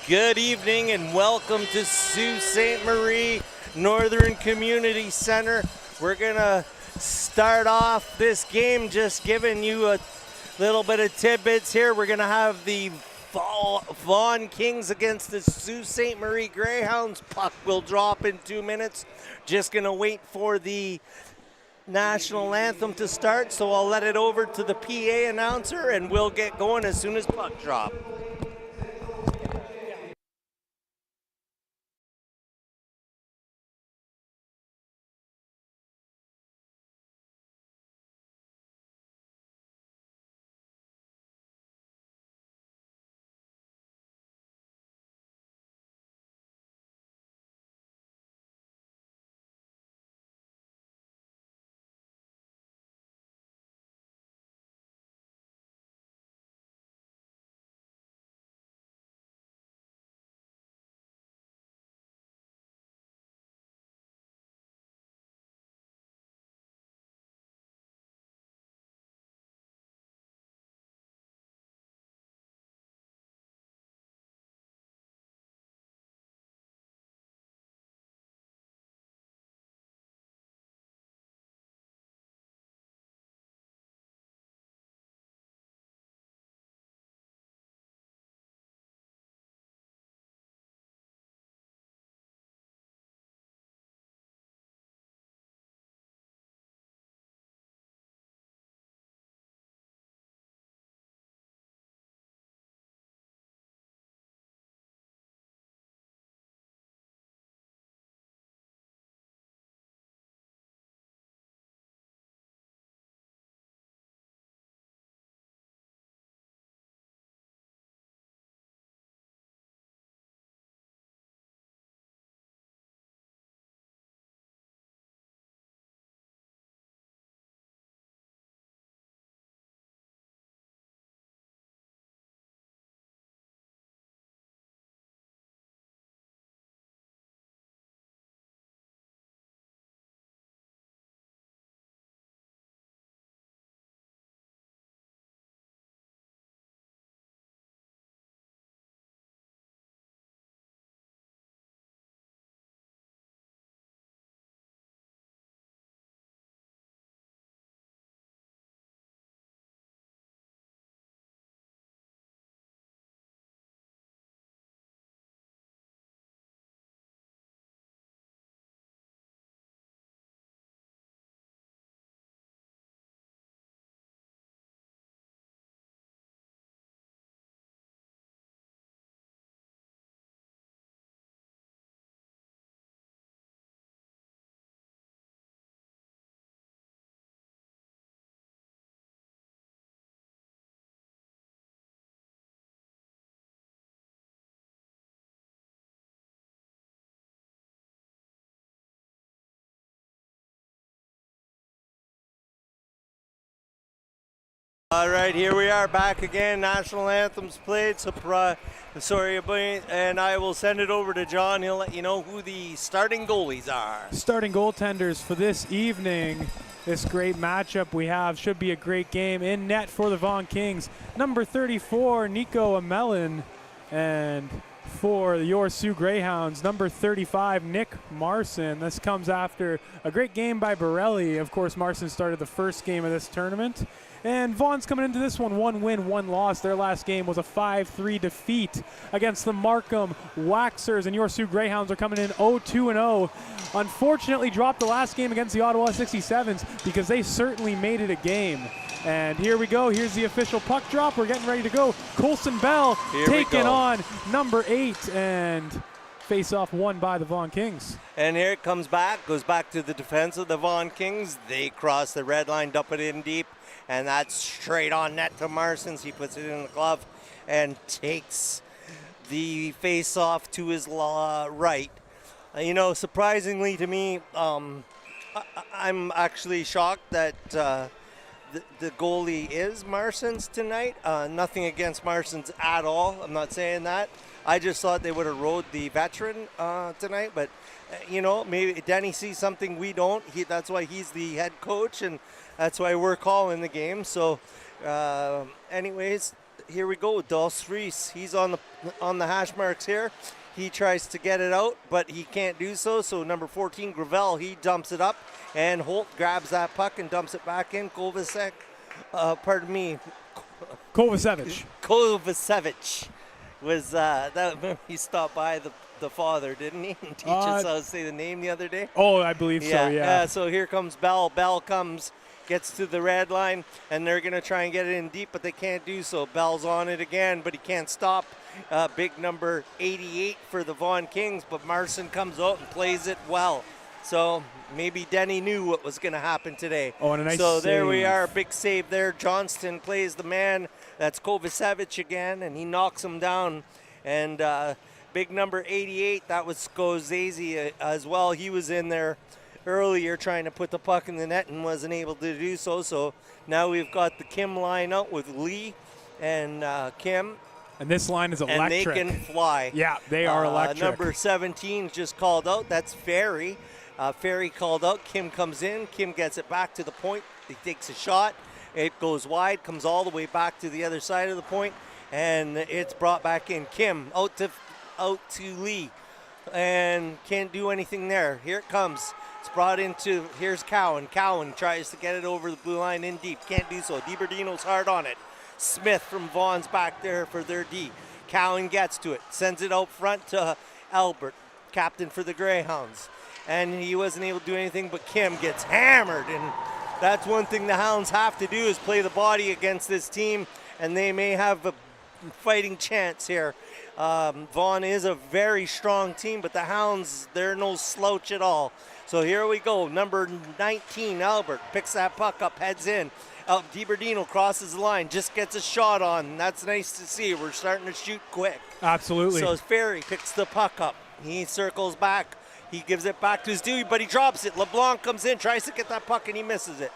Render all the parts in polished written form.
Good evening and welcome to Sault Ste. Marie Northern Community Center. We're going to start off this game just giving you a little bit of tidbits here. We're going to have the VAUGHAN Kings against the Sault Ste. Marie Greyhounds. Puck will drop in 2 minutes. Just going to wait for the national anthem to start, so I'll let it over to the PA announcer and we'll get going as soon as puck drop. All right, here we are back again. National anthems played. And I will send it over to John. He'll let you know who the starting goalies are. Starting goaltenders for this evening. This great matchup we have should be a great game. In net for the VAUGHAN Kings, number 34, Nico Amelin, and for your Sioux Greyhounds, number 35, Nick Marson. This comes after a great game by Borelli. Of course, Marson started the first game of this tournament. And Vaughan's coming into this one win, 1 loss. Their last game was a 5-3 defeat against the Markham Waxers, and your Sioux Greyhounds are coming in 0-2-0. Unfortunately, dropped the last game against the Ottawa 67s because they certainly made it a game. And here we go. Here's the official puck drop. We're getting ready to go. Colson Bell taking on number 8, and face-off won by the VAUGHAN Kings. And here it comes back, goes back to the defense of the VAUGHAN Kings. They cross the red line, dump it in deep, and that's straight on net to Marsons. He puts it in the glove and takes the face-off to his right. You know, surprisingly to me, I'm actually shocked that the goalie is Marsons tonight. Nothing against Marsons at all. I'm not saying that. I just thought they would have rode the veteran tonight, but you know, maybe Denny sees something we don't. That's why he's the head coach, and that's why we're calling the game. So anyways, here we go. Dos Reese, he's on the hash marks here. He tries to get it out, but he can't do so. So number 14, Gravel, he dumps it up, and Holt grabs that puck and dumps it back in. Kovacevic was that. He stopped by the father, didn't he? And teach us how to say the name the other day. Oh, I believe so. Yeah. So here comes Bell. Bell comes, gets to the red line, and they're gonna try and get it in deep, but they can't do so. Bell's on it again, but he can't stop. Big number 88 for the Vaughan Kings, but Marson comes out and plays it well. So maybe Denny knew what was going to happen today. Oh, and a nice So there save. we are, big save there. Johnston plays the man. That's Kovacevic again, and he knocks him down. And big number 88, that was Scorsese as well. He was in there earlier trying to put the puck in the net and wasn't able to do so. So now we've got the Kim line out with Lee and Kim. And this line is electric. And they can fly. Yeah, they are electric. Number 17 just called out. That's Ferry. Ferry called out. Kim comes in. Kim gets it back to the point. He takes a shot. It goes wide, comes all the way back to the other side of the point, and it's brought back in. Kim out to Lee, and can't do anything there. Here it comes. It's brought into, here's Cowan. Cowan tries to get it over the blue line in deep. Can't do so. DiBerdino's hard on it. Smith from Vaughan's back there for their D. Cowan gets to it, sends it out front to Albert, captain for the Greyhounds. And he wasn't able to do anything, but Kim gets hammered. And that's one thing the Hounds have to do is play the body against this team, and they may have a fighting chance here. Vaughan is a very strong team, but the Hounds, they're no slouch at all. So here we go. Number 19, Albert, picks that puck up, heads in. DiBerdino crosses the line, just gets a shot on. That's nice to see. We're starting to shoot quick. Absolutely. So Ferry picks the puck up. He circles back. He gives it back to his dude, but he drops it. LeBlanc comes in, tries to get that puck, and he misses it.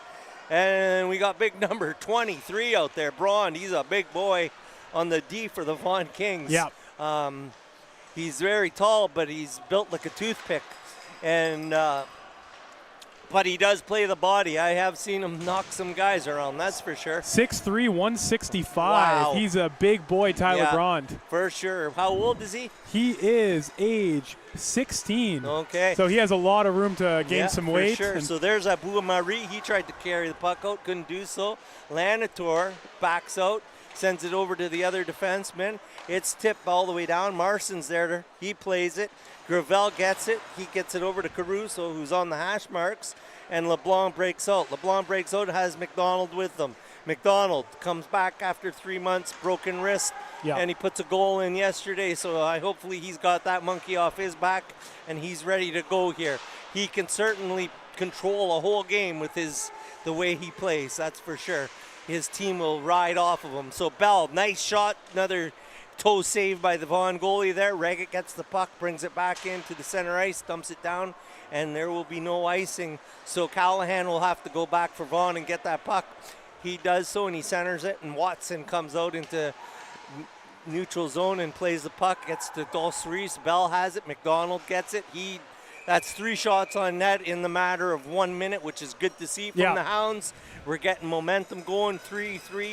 And we got big number 23 out there, Braun. He's a big boy on the D for the Vaughan Kings. Yeah. He's very tall, but he's built like a toothpick. And but he does play the body. I have seen him knock some guys around, that's for sure. 6'3", 165. Wow. He's a big boy, Tyler Brond. For sure. How old is he? He is age 16. Okay. So he has a lot of room to gain some weight. For sure. So there's Abu Marie. He tried to carry the puck out, couldn't do so. Lanator backs out, sends it over to the other defenseman. It's tipped all the way down. Marson's there. He plays it. Gravel gets it. He gets it over to Caruso, who's on the hash marks, and LeBlanc breaks out. LeBlanc breaks out, has McDonald with them. McDonald comes back after 3 months, broken wrist, and he puts a goal in yesterday, so hopefully he's got that monkey off his back, and he's ready to go here. He can certainly control a whole game with the way he plays, that's for sure. His team will ride off of him. So Bell, nice shot, another toe save by the Vaughan goalie there. Reggett gets the puck, brings it back into the center ice, dumps it down, and there will be no icing. So Callahan will have to go back for Vaughan and get that puck. He does so, and he centers it, and Watson comes out into neutral zone and plays the puck, gets to Dos Reese. Bell has it, McDonald gets it. That's 3 shots on net in the matter of 1 minute, which is good to see from the Hounds. We're getting momentum going, 3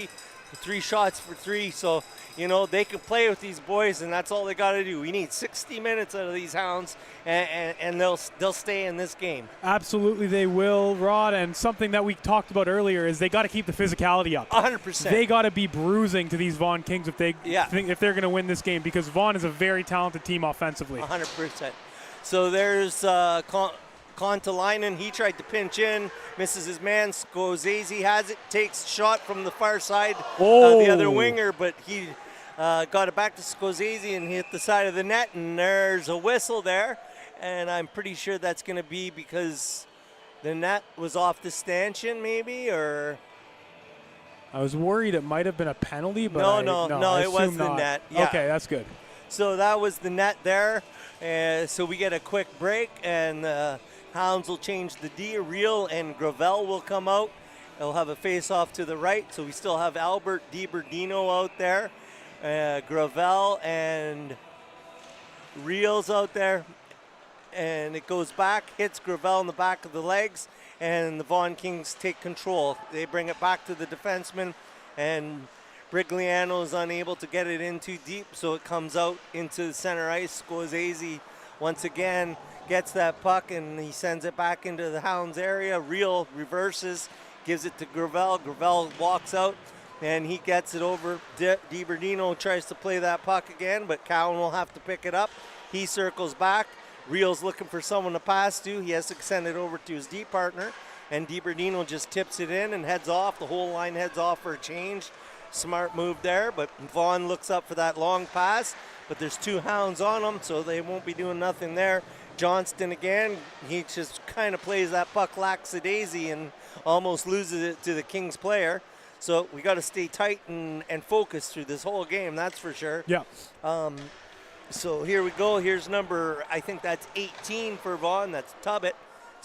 shots for 3. So, they can play with these boys, and that's all they got to do. We need 60 minutes out of these Hounds, and they'll stay in this game. Absolutely, they will, Rod. And something that we talked about earlier is they got to keep the physicality up. 100%. They got to be bruising to these Vaughan Kings if they're going to win this game, because Vaughan is a very talented team offensively. 100%. So there's Kontalainen. He tried to pinch in, misses his man. Scorsese has it, takes shot from the far side, the other winger, but he got it back to Scorsese and hit the side of the net, and there's a whistle there, and I'm pretty sure that's going to be because the net was off the stanchion, maybe, or... I was worried it might have been a penalty, but no, it was the net. Yeah. Okay, that's good. So that was the net there. So we get a quick break, and Hounds will change the D. Real and Gravel will come out. They'll have a face-off to the right, so we still have Albert DiBerdino out there. Gravel and Reel's out there. And it goes back, hits Gravel in the back of the legs, and the Vaughan Kings take control. They bring it back to the defenseman and Brigliano is unable to get it in too deep, so it comes out into the center ice. Scorsese once again gets that puck, and he sends it back into the Hounds area. Real reverses, gives it to Gravel. Gravel walks out, and he gets it over. DiBernardino tries to play that puck again, but Cowan will have to pick it up. He circles back. Real's looking for someone to pass to. He has to send it over to his D partner, and DiBernardino just tips it in and heads off. The whole line heads off for a change. Smart move there, but Vaughn looks up for that long pass, but there's 2 Hounds on him, so they won't be doing nothing there. Johnston again, he just kind of plays that puck lackadaisy and almost loses it to the Kings player. So we got to stay tight and focused through this whole game, that's for sure. Yeah. So here we go. Here's number, I think that's 18 for Vaughan. That's Tubbett.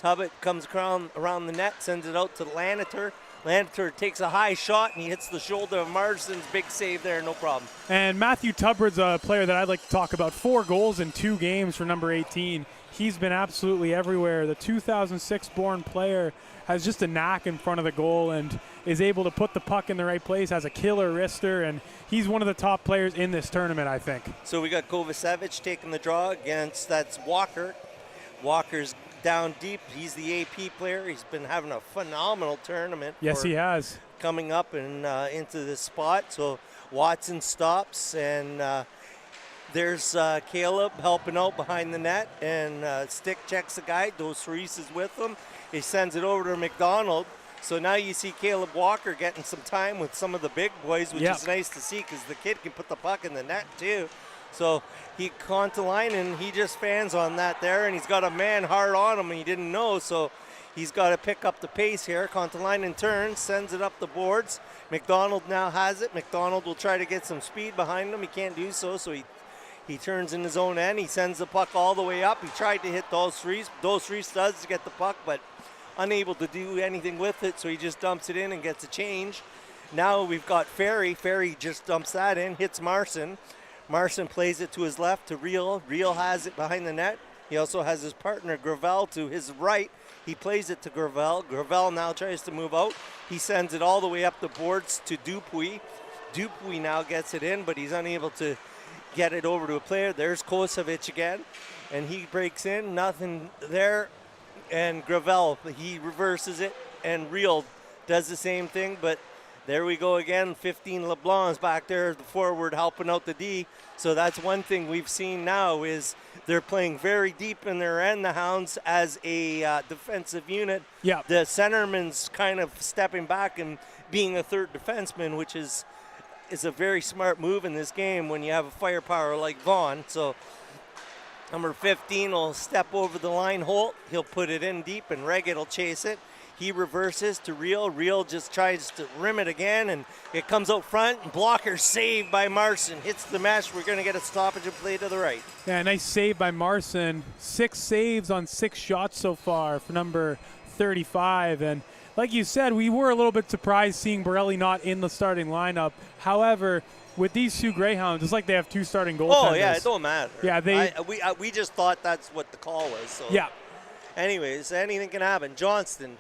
Tubbett comes around the net, sends it out to Lanitor. Lanitor takes a high shot, and he hits the shoulder of Marsden's. Big save there, no problem. And Matthew Tubbard's a player that I'd like to talk about. 4 goals in 2 games for number 18. He's been absolutely everywhere. The 2006-born player has just a knack in front of the goal and is able to put the puck in the right place, has a killer wrister, and he's one of the top players in this tournament, I think. So we got Kovacevic taking the draw against, that's Walker. Walker's down deep. He's the AP player. He's been having a phenomenal tournament. Yes, he has. Coming up and into this spot. So Watson stops, and there's Caleb helping out behind the net, and Stick checks the guy. Dos Reese is with him. He sends it over to McDonald. So now you see Caleb Walker getting some time with some of the big boys, which is nice to see because the kid can put the puck in the net too. So he Kontalainen, he just fans on that there, and he's got a man hard on him, and he didn't know, so he's got to pick up the pace here. Kontalainen turns, sends it up the boards. McDonald now has it. McDonald will try to get some speed behind him. He can't do so, so he turns in his own end. He sends the puck all the way up. He tried to hit Dos Reese. Dos Reese does get the puck, but unable to do anything with it, so he just dumps it in and gets a change. Now we've got Ferry. Ferry just dumps that in, hits Marson. Marson plays it to his left to Real. Real has it behind the net. He also has his partner Gravel to his right. He plays it to Gravel. Gravel now tries to move out. He sends it all the way up the boards to Dupuis. Dupuis now gets it in, but he's unable to get it over to a player. There's Kovacevic again, and he breaks in. Nothing there. And Gravel, he reverses it, and Real does the same thing, but there we go again. 15 LeBlanc's back there, the forward helping out the D. So that's one thing we've seen now is they're playing very deep in their end, the Hounds, as a defensive unit. Yeah. The centerman's kind of stepping back and being a third defenseman, which is a very smart move in this game when you have a firepower like Vaughan. So number 15 will step over the line hole. He'll put it in deep, and Reggett will chase it. He reverses to Real. Real just tries to rim it again, and it comes out front. Blocker saved by Marson. Hits the mesh. We're going to get a stoppage and play to the right. Yeah, nice save by Marson. 6 saves on 6 shots so far for number 35. And like you said, we were a little bit surprised seeing Borelli not in the starting lineup. However, with these 2 Greyhounds, it's like they have 2 starting goaltenders. Oh, yeah, it don't matter. Yeah, we just thought that's what the call was. So. Yeah. Anyways, anything can happen. Johnston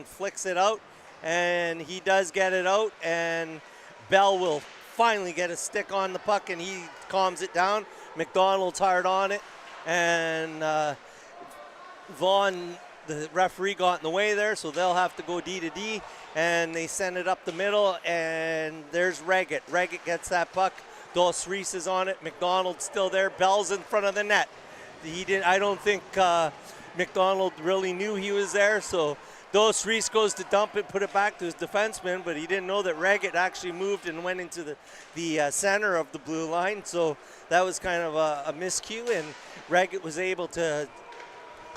flicks it out, and he does get it out, and Bell will finally get a stick on the puck, and he calms it down. McDonald's hard on it, and Vaughn, the referee, got in the way there, so they'll have to go D to D, and they send it up the middle, and there's Reggett. Reggett gets that puck. Dos Reese is on it. McDonald's still there. Bell's in front of the net. I don't think McDonald really knew he was there, so Dos Reese goes to dump it, put it back to his defenseman, but he didn't know that Reggett actually moved and went into the center of the blue line, so that was kind of a miscue, and Reggett was able to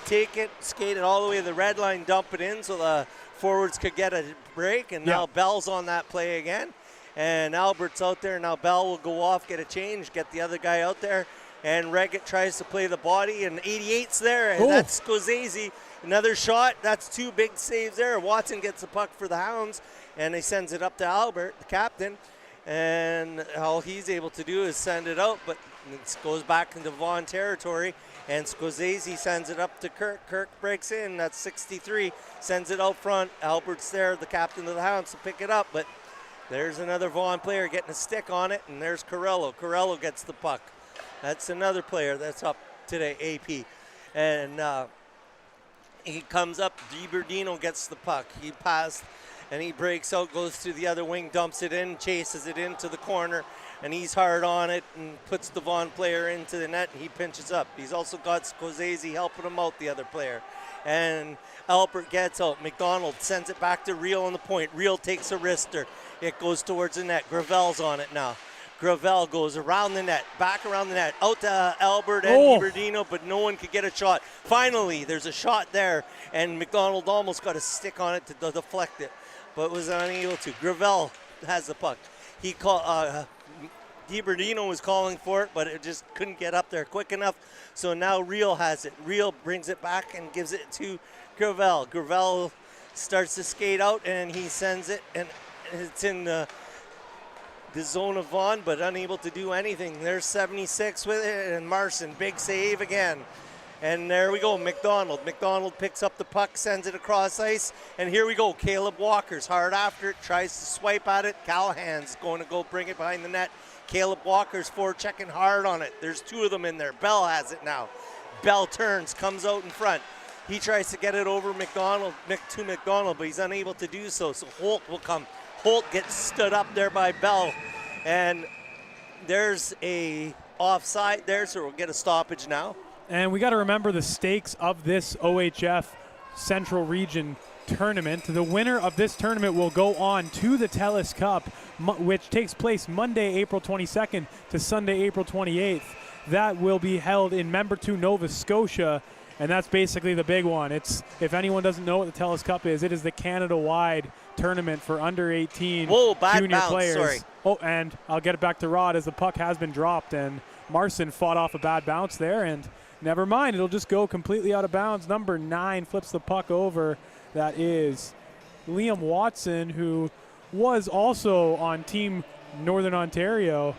take it, skate it all the way to the red line, dump it in so the forwards could get a break, and now Bell's on that play again, and Albert's out there. Now Bell will go off, get a change, get the other guy out there, and Reggett tries to play the body, and 88's there, and that's Scorsese. Another shot. That's 2 big saves there. Watson gets the puck for the Hounds, and he sends it up to Albert, the captain, and all he's able to do is send it out, but it goes back into Vaughan territory, and Scorsese sends it up to Kirk. Kirk breaks in. That's 63. Sends it out front. Albert's there, the captain of the Hounds, to pick it up, but There's another Vaughan player getting a stick on it, and there's Corello. Corello gets the puck. That's another player that's up today, AP. And he comes up, DiBerdino gets the puck. He passed, and he breaks out, goes to the other wing, dumps it in, chases it into the corner, and he's hard on it and puts the Vaughan player into the net, and he pinches up. He's also got Scorsese helping him out, the other player. And Albert gets out. McDonald sends it back to Real on the point. Real takes a wrister. It goes towards the net. Gravel's on it now. Gravel goes around the net, back around the net, out to Albert and DiBerdino, but no one could get a shot. Finally, there's a shot there, and McDonald almost got a stick on it to deflect it, but was unable to. Gravel has the puck. He DiBerdino was calling for it, but it just couldn't get up there quick enough. So now Real has it. Real brings it back and gives it to Gravel. Gravel starts to skate out, and he sends it, and it's in the zone of Vaughan, but unable to do anything. There's 76 with it, and Marson, big save again. And there we go, McDonald. McDonald picks up the puck, sends it across ice, and here we go. Caleb Walker's hard after it, tries to swipe at it. Callahan's going to go bring it behind the net. Caleb Walker's forechecking hard on it. There's two of them in there. Bell has it now. Bell turns, comes out in front. He tries to get it over to McDonald, but he's unable to do so. So Holt will come. Holt gets stood up there by Bell, and there's a offside there, so we'll get a stoppage now. And we got to remember the stakes of this OHF Central Region tournament. The winner of this tournament will go on to the TELUS Cup, which takes place Monday, April 22nd to Sunday, April 28th. That will be held in Membertou, Nova Scotia, and that's basically the big one. It's, if anyone doesn't know what the TELUS Cup is, it is the Canada-wide tournament for under 18 junior players. Sorry. Oh, and I'll get it back to Rod as the puck has been dropped, and Marson fought off a bad bounce there, and never mind, it'll just go completely out of bounds. Number 9 flips the puck over. That is Liam Watson, who was also on Team Northern Ontario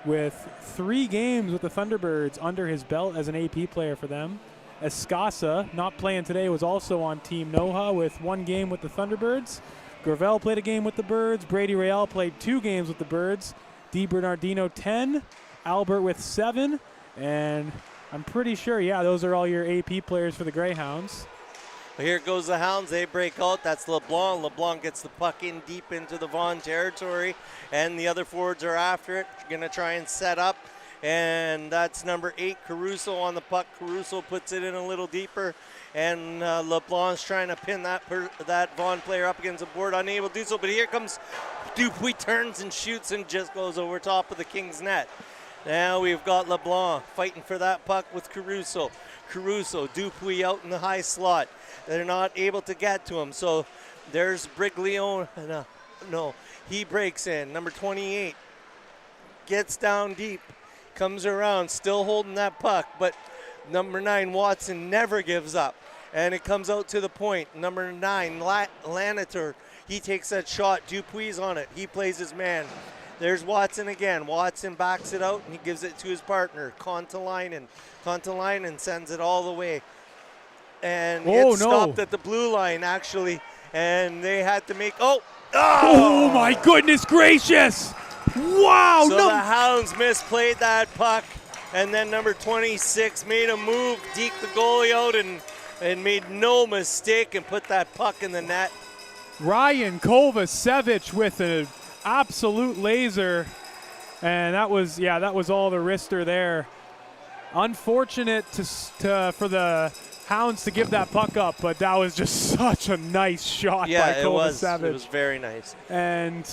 with 3 games with the Thunderbirds under his belt as an AP player for them. Escasa, not playing today, was also on Team NOHA with 1 game with the Thunderbirds. Gravel played a game with the Birds. Brady Real played 2 games with the Birds. DiBernardino 10, Albert with 7, and I'm pretty sure, yeah, those are all your AP players for the Greyhounds. Well, here goes the Hounds. They break out. That's LeBlanc. LeBlanc gets the puck in deep into the Vaughan territory, and the other forwards are after it. Going to try and set up, and that's number 8, Caruso on the puck. Caruso puts it in a little deeper, and LeBlanc's trying to pin that Vaughan player up against the board, unable to do so, but here comes Dupuis, turns and shoots and just goes over top of the Kings net. Now we've got LeBlanc fighting for that puck with Caruso. Caruso, Dupuis out in the high slot. They're not able to get to him, so there's Briglione. No, he breaks in. Number 28 gets down deep, comes around, still holding that puck, but number 9, Watson, never gives up, and it comes out to the point. Number 9, Lanitor, he takes that shot. Dupuis on it. He plays his man. There's Watson again. Watson backs it out, and he gives it to his partner, Kontalainen. Kontalainen sends it all the way. And it's stopped at the blue line, actually, and they had to make, oh, my goodness gracious! Wow! So the Hounds misplayed that puck, and then number 26 made a move, deked the goalie out, and made no mistake and put that puck in the net. Ryan Kovacevic with an absolute laser, and that was all the wrister there. Unfortunate for the Hounds to give that puck up, but that was just such a nice shot by Kovacevic. It was very nice. And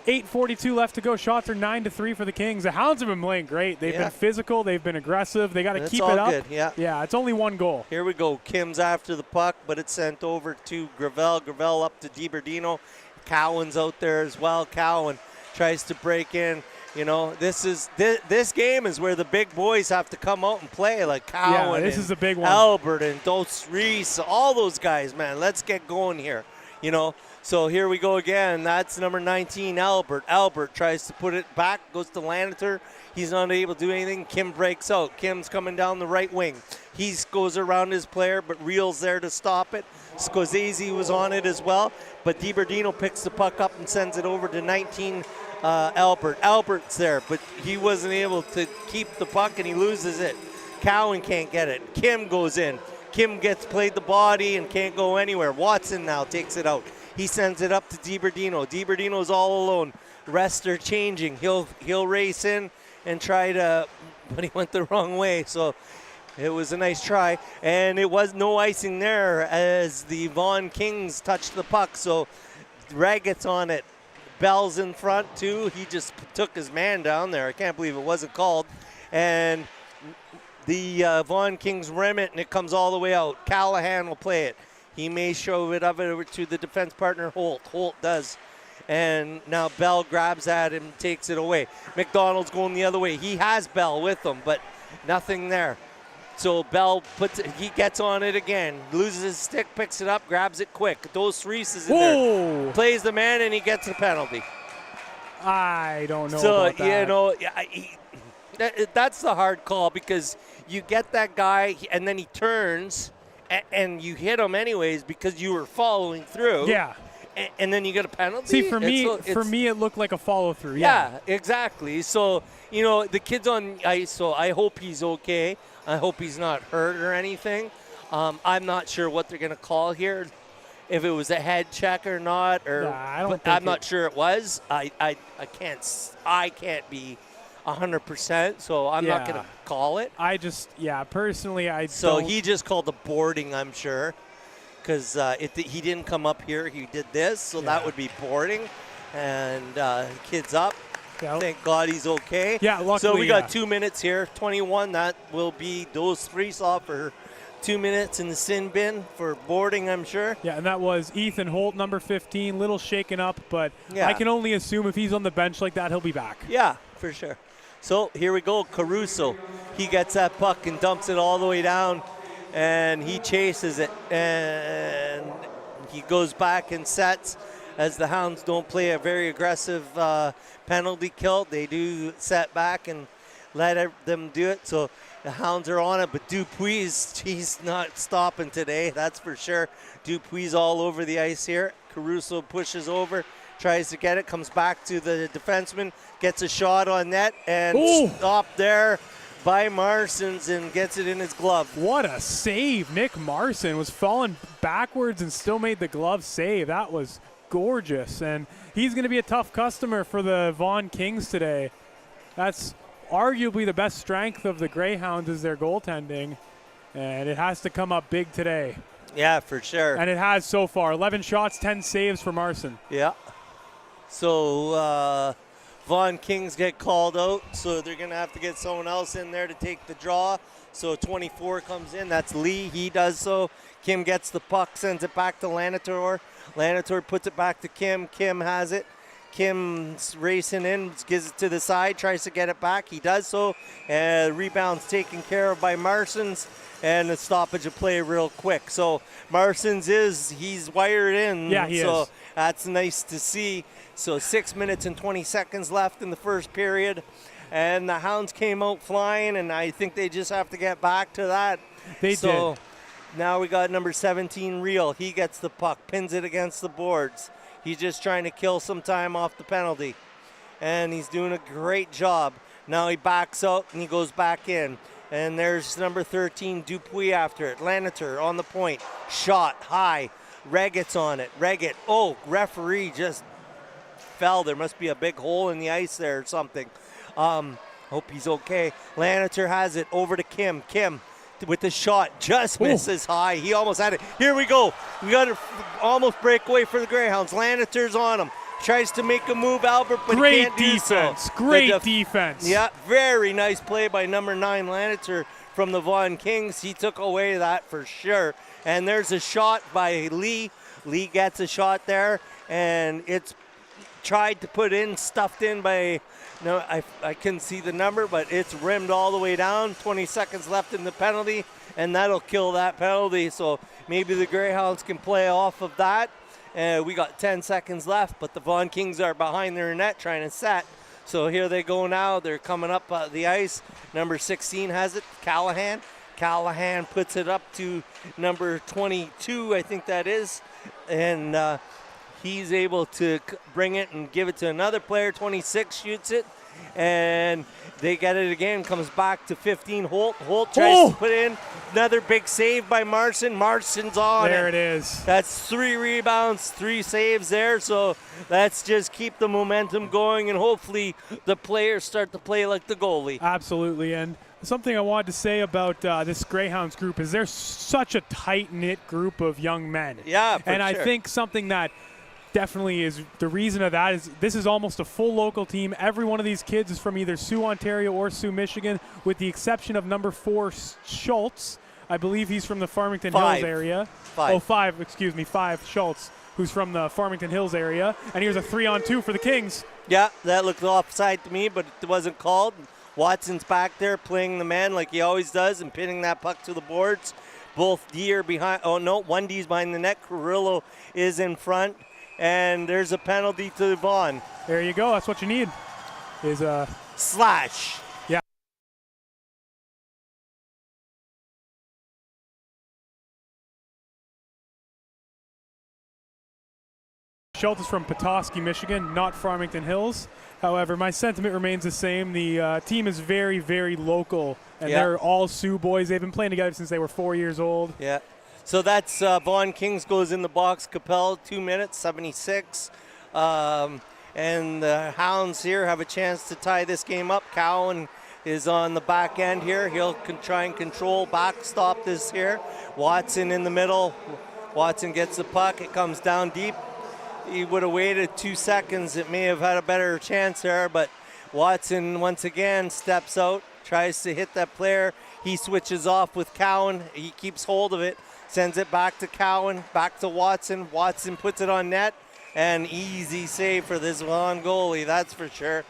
8:42 left to go. Shots are 9-3 for the Kings. The Hounds have been playing great. They've been physical. They've been aggressive. They got to keep it up. Good. Yeah, it's only 1 goal. Here we go. Kim's after the puck, but it's sent over to Gravel. Gravel up to DiBerdino. Cowan's out there as well. Cowan tries to break in. You know, this game is where the big boys have to come out and play, like Cowan, this is a big one. Albert and Dos Reese, all those guys, man. Let's get going here. you know. So here we go again. That's number 19, Albert. Albert tries to put it back, goes to Lanitor. He's not able to do anything. Kim breaks out. Kim's coming down the right wing. He goes around his player, but Real's there to stop it. Scorsese was on it as well, but DiBardino picks the puck up and sends it over to 19, Albert. Albert's there, but he wasn't able to keep the puck, and he loses it. Cowan can't get it. Kim goes in. Kim gets played the body and can't go anywhere. Watson now takes it out. He sends it up to DiBardino. DiBardino's all alone. Rest are changing. He'll race in and try to, but he went the wrong way. So it was a nice try. And it was no icing there as the Vaughan Kings touched the puck. So Reggett's on it. Bell's in front too. He just took his man down there. I can't believe it wasn't called. And the Vaughan Kings rim it, and it comes all the way out. Callahan will play it. He may show it over to the defense partner, Holt. Holt does. And now Bell grabs that and takes it away. McDonald's going the other way. He has Bell with him, but nothing there. So Bell he gets on it again, loses his stick, picks it up, grabs it quick. Those Reese is in there. Plays the man, and he gets a penalty. I don't know about that. So, you know, that's the hard call, because you get that guy, and then he turns, and you hit him anyways because you were following through. Yeah. And then you get a penalty. See, for me, it looked like a follow-through. Yeah, exactly. So, you know, the kid's on ice, so I hope he's okay. I hope he's not hurt or anything. I'm not sure what they're going to call here, if it was a head check or not. I'm not sure it was. I can't be 100%, so I'm not going to call it. Personally, So he just called the boarding, I'm sure, because he didn't come up here. He did this, so that would be boarding. And kid's up. Yeah. Thank God he's okay. Yeah, luckily, so we got 2 minutes here, 21. That will be those three saw for 2 minutes in the sin bin for boarding, I'm sure. Yeah, and that was Ethan Holt, number 15, little shaken up, but I can only assume if he's on the bench like that, he'll be back. Yeah, for sure. So here we go, Caruso. He gets that puck and dumps it all the way down, and he chases it, and he goes back and sets, as the Hounds don't play a very aggressive penalty kill. They do set back and let them do it. So the Hounds are on it, but Dupuis, he's not stopping today, that's for sure. Dupuis all over the ice here. Caruso pushes over, tries to get it, comes back to the defenseman, gets a shot on net, and stopped there by Marsons and gets it in his glove. What a save. Nick Marson was falling backwards and still made the glove save. That was gorgeous, and he's going to be a tough customer for the Vaughan Kings today. That's arguably the best strength of the Greyhounds is their goaltending, and it has to come up big today. Yeah, for sure. And it has so far. 11 shots, 10 saves for Marson. Yeah. So Vaughan Kings get called out, so they're going to have to get someone else in there to take the draw. So 24 comes in. That's Lee. He does so. Kim gets the puck, sends it back to Lanitor. Lanitor puts it back to Kim. Kim has it. Kim's racing in, gives it to the side, tries to get it back. He does so. Rebound's taken care of by Marsons, and the stoppage of play real quick. So Marsons he's wired in. Yeah, he so is. That's nice to see. So 6 minutes and 20 seconds left in the first period, and the Hounds came out flying, and I think they just have to get back to that. They did. Now we got number 17, Real. He gets the puck, pins it against the boards. He's just trying to kill some time off the penalty, and he's doing a great job. Now he backs out, and he goes back in. And there's number 13, Dupuis after it. Lanitor on the point. Shot high. Reggett's on it. Reggett. Oh, referee just fell. There must be a big hole in the ice there or something. Hope he's okay. Lanitor has it over to Kim. Kim with the shot just misses high. He almost had it. Here we go. We got to almost break away for the Greyhounds. Lanitor's on him. Tries to make a move, Albert, but he can't do so. Great defense. Yeah, very nice play by number 9, Lanitor from the Vaughan Kings. He took away that for sure. And there's a shot by Lee. Lee gets a shot there, and it's tried to put in, stuffed in by, no, I couldn't see the number, but it's rimmed all the way down. 20 seconds left in the penalty, and that'll kill that penalty. So maybe the Greyhounds can play off of that We got 10 seconds left, but the Vaughan Kings are behind their net trying to set. So here they go now. They're coming up the ice. Number 16 has it, Callahan. Callahan puts it up to number 22, I think that is. And he's able to bring it and give it to another player. 26 shoots it. And they get it again. Comes back to 15. Holt tries to put in another big save by Marson. Marson's on There it is. That's 3 rebounds, 3 saves there. So let's just keep the momentum going, and hopefully the players start to play like the goalie. Absolutely. And something I wanted to say about this Greyhounds group is they're such a tight-knit group of young men. Yeah, for and sure. I think something that definitely is the reason of that is this is almost a full local team. Every one of these kids is from either Sault, Ontario or Sault, Michigan, with the exception of number 4, Schultz. I believe he's from the Farmington Hills area. 5, excuse me, 5, Schultz, who's from the Farmington Hills area. And here's a 3-on-2 for the Kings. Yeah, that looked offside to me, but it wasn't called. Watson's back there playing the man like he always does and pinning that puck to the boards. Both D are behind. Oh, no, 1 D's behind the net. Carrillo is in front. And there's a penalty to Vaughan. There you go. That's what you need. Is a slash. Yeah. Schultz is from Petoskey, Michigan, not Farmington Hills. However, my sentiment remains the same. The team is very, very local, and they're all Sioux boys. They've been playing together since they were 4 years old. Yeah. So that's Vaughan Kings goes in the box. Capel, 2 minutes, 76. And the Hounds here have a chance to tie this game up. Cowan is on the back end here. He'll try and control, backstop this here. Watson in the middle. Watson gets the puck. It comes down deep. He would have waited 2 seconds. It may have had a better chance there, but Watson once again steps out, tries to hit that player. He switches off with Cowan. He keeps hold of it. Sends it back to Cowan, back to Watson. Watson puts it on net, and easy save for this Vaughan goalie, that's for sure.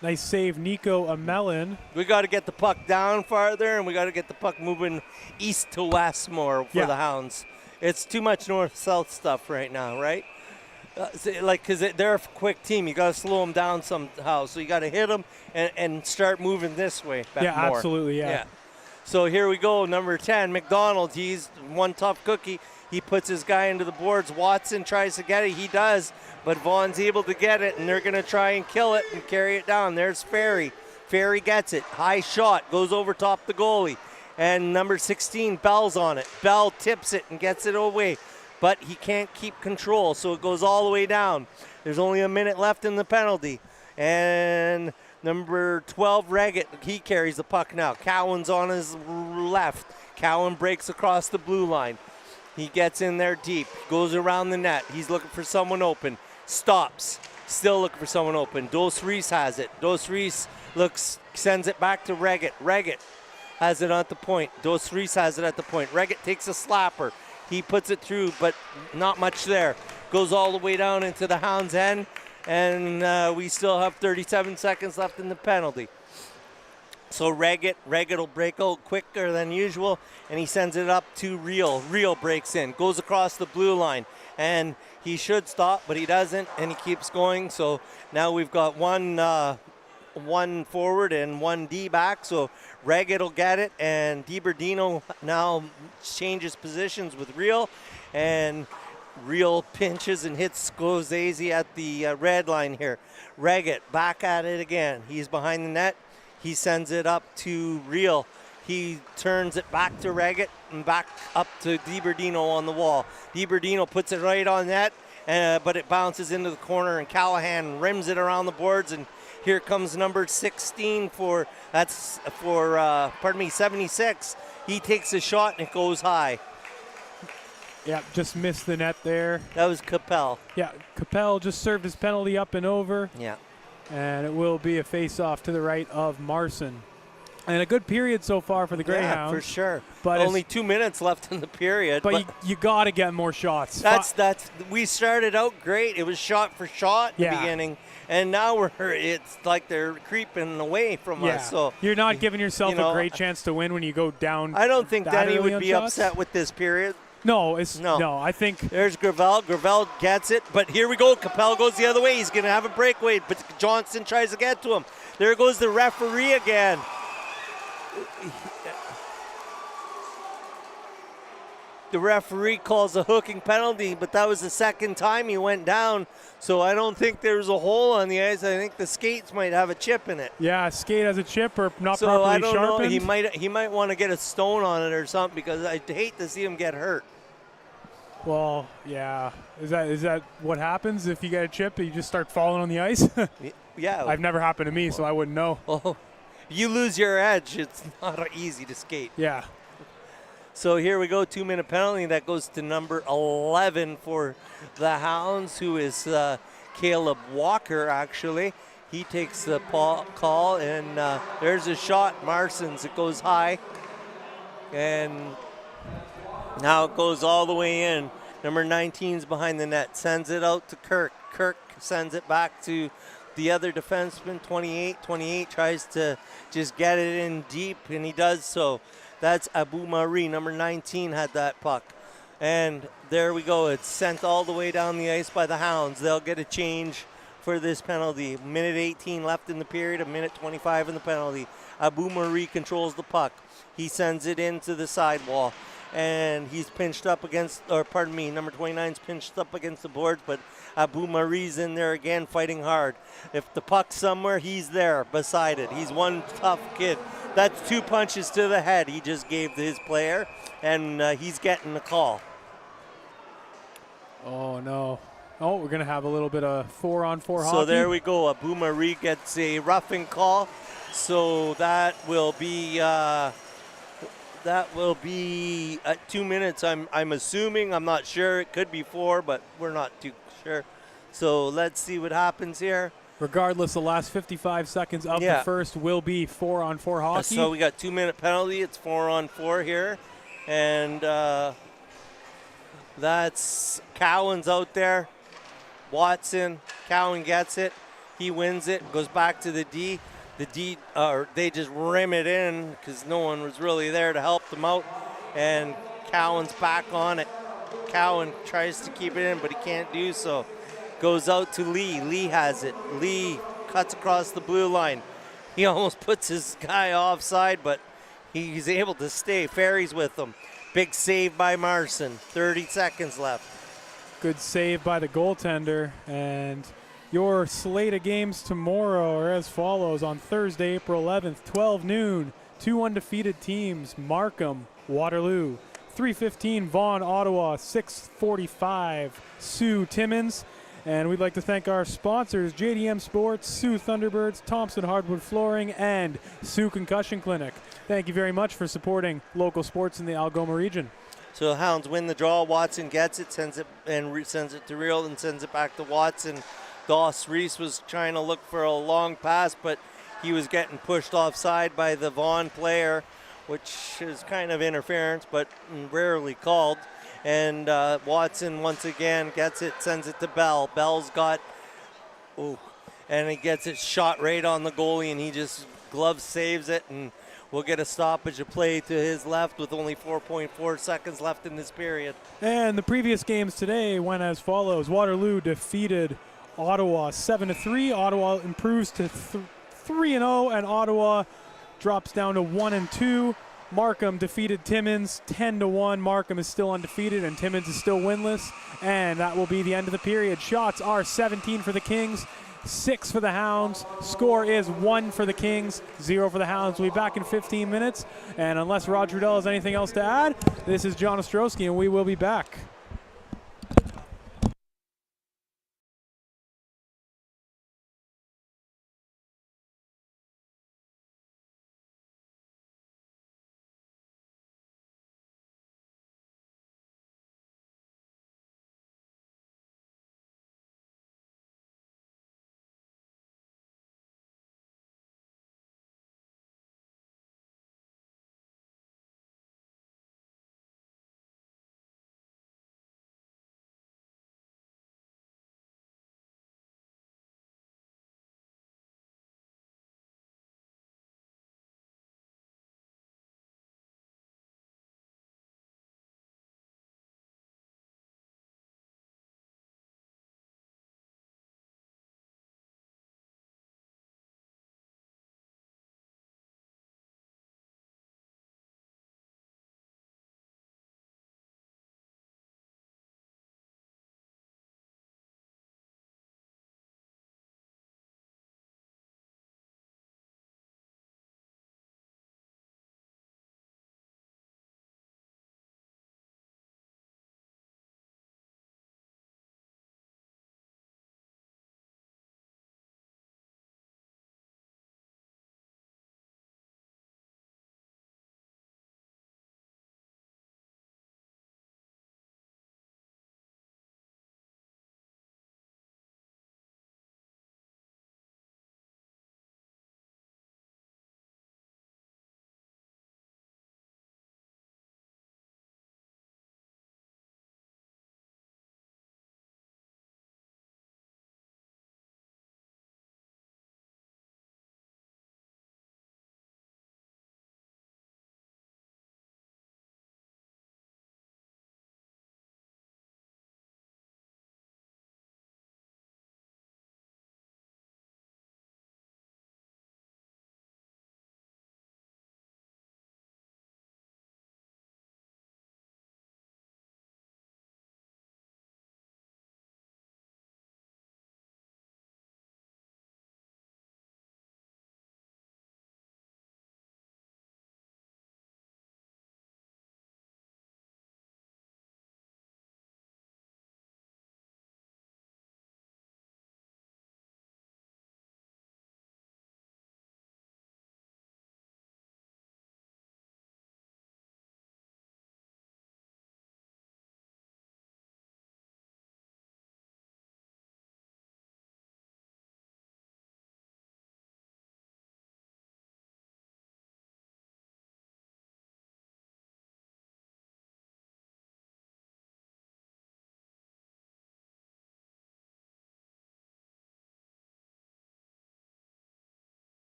Nice save, Nico Amelin. We got to get the puck down farther, and we got to get the puck moving east to west more for the Hounds. It's too much north-south stuff right now, right? Because they're a quick team. You got to slow them down somehow. So you got to hit them and start moving this way back more. Absolutely, yeah. So here we go, number 10, McDonald. He's one tough cookie. He puts his guy into the boards. Watson tries to get it. He does, but Vaughan's able to get it, and they're going to try and kill it and carry it down. There's Ferry. Ferry gets it. High shot. Goes over top the goalie. And number 16, Bell's on it. Bell tips it and gets it away, but he can't keep control, so it goes all the way down. There's only a minute left in the penalty. And number 12, Reggett, he carries the puck now. Cowan's on his left. Cowan breaks across the blue line. He gets in there deep, goes around the net. He's looking for someone open. Stops, still looking for someone open. Dos Reis has it. Dos Reis sends it back to Reggett. Reggett has it at the point. Dos Reis has it at the point. Reggett takes a slapper. He puts it through, but not much there. Goes all the way down into the Hounds' end. And we still have 37 seconds left in the penalty. So Reggett will break out quicker than usual, and he sends it up to Reel. Reel breaks in, goes across the blue line, and he should stop, but he doesn't, and he keeps going. So now we've got one forward and 1 D back. So Reggett will get it, and DiBerdino now changes positions with Reel, and Reel pinches and hits Scorsese at the red line here. Reggett back at it again. He's behind the net. He sends it up to Reel. He turns it back to Reggett and back up to DiBerdino on the wall. DiBerdino puts it right on net, but it bounces into the corner, and Callahan rims it around the boards, and here comes number 16 76. He takes a shot, and it goes high. Yeah, just missed the net there. That was Capel. Yeah, Capel just served his penalty up and over. Yeah. And it will be a face-off to the right of Marson. And a good period so far for the Greyhounds. Yeah, for sure. But only 2 minutes left in the period. But you got to get more shots. We started out great. It was shot for shot in the beginning, and now it's like they're creeping away from us. So you're not giving yourself a great chance to win when you go down. I don't think Denny would be upset with this period. No, No. no. I think There's Gravel. Gravel gets it, but here we go. Capel goes the other way. He's going to have a breakaway, but Johnson tries to get to him. There goes the referee again. The referee calls a hooking penalty, but that was the second time he went down, so I don't think there's a hole on the ice. I think the skates might have a chip in it. yeah, skate has a chip or not So properly I don't sharpened. know. He might want to get a stone on it or something, because I'd hate to see him get hurt. Well, yeah. Is that what happens if you get a chip? You just start falling on the ice? Yeah. I've never happened to me, so I wouldn't know. Oh, you lose your edge. It's not easy to skate. Yeah. So here we go, 2-minute penalty. That goes to number 11 for the Hounds, who is Caleb Walker, actually. He takes the call, and there's a shot. Marsons, it goes high. And now it goes all the way in. Number 19's behind the net, sends it out to Kirk. Kirk sends it back to the other defenseman, 28. 28 tries to just get it in deep, and he does so. That's Abu Marie, number 19, had that puck. And there we go. It's sent all the way down the ice by the Hounds. They'll get a change for this penalty. Minute 18 left in the period, a minute 25 in the penalty. Abu Marie controls the puck. He sends it into the sidewall. And he's pinched up against, or pardon me, number 29's pinched up against the boards, but Abu Marie's in there again fighting hard. If the puck's somewhere, he's there beside it. He's one tough kid. That's 2 punches to the head he just gave to his player, and he's getting the call. Oh, no. Oh, we're going to have a little bit of 4-on-4 hockey. So there we go. Abu Marie gets a roughing call. So that will be at 2 minutes. I'm assuming. I'm not sure. It could be 4, but we're not too sure. So let's see what happens here. Regardless, the last 55 seconds of the first will be 4-on-4 hockey. So we got 2-minute penalty. It's 4-on-4 here. And that's Cowan's out there. Watson, Cowan gets it. He wins it, goes back to the D. The D, they just rim it in because no one was really there to help them out. And Cowan's back on it. Cowan tries to keep it in, but he can't do so. Goes out to Lee. Lee has it. Lee cuts across the blue line. He almost puts his guy offside, but he's able to stay. Ferry's with him. Big save by Marson. 30 seconds left. Good save by the goaltender. And your slate of games tomorrow are as follows. On Thursday, April 11th, 12 noon, 2 undefeated teams, Markham, Waterloo. 3:15, Vaughan, Ottawa. 6:45, Sioux, Timmins. And we'd like to thank our sponsors, JDM Sports, Sioux Thunderbirds, Thompson Hardwood Flooring, and Sioux Concussion Clinic. Thank you very much for supporting local sports in the Algoma region. So the Hounds win the draw. Watson gets it, sends it to Real, and sends it back to Watson. Doss Reese was trying to look for a long pass, but he was getting pushed offside by the Vaughan player, which is kind of interference, but rarely called. And Watson once again gets it, sends it to Bell. Bell's got, and he gets it shot right on the goalie, and he just glove saves it, and we'll get a stoppage of play to his left with only 4.4 seconds left in this period. And the previous games today went as follows. Waterloo defeated Ottawa 7-3. Ottawa improves to 3-0, and Ottawa drops down to 1-2. Markham defeated Timmins 10-1. Markham is still undefeated, and Timmins is still winless. And that will be the end of the period. Shots are 17 for the Kings, 6 for the Hounds. Score is 1 for the Kings, 0 for the Hounds. We'll be back in 15 minutes. And unless Roger Trudell has anything else to add, this is John Ostrowski, and we will be back.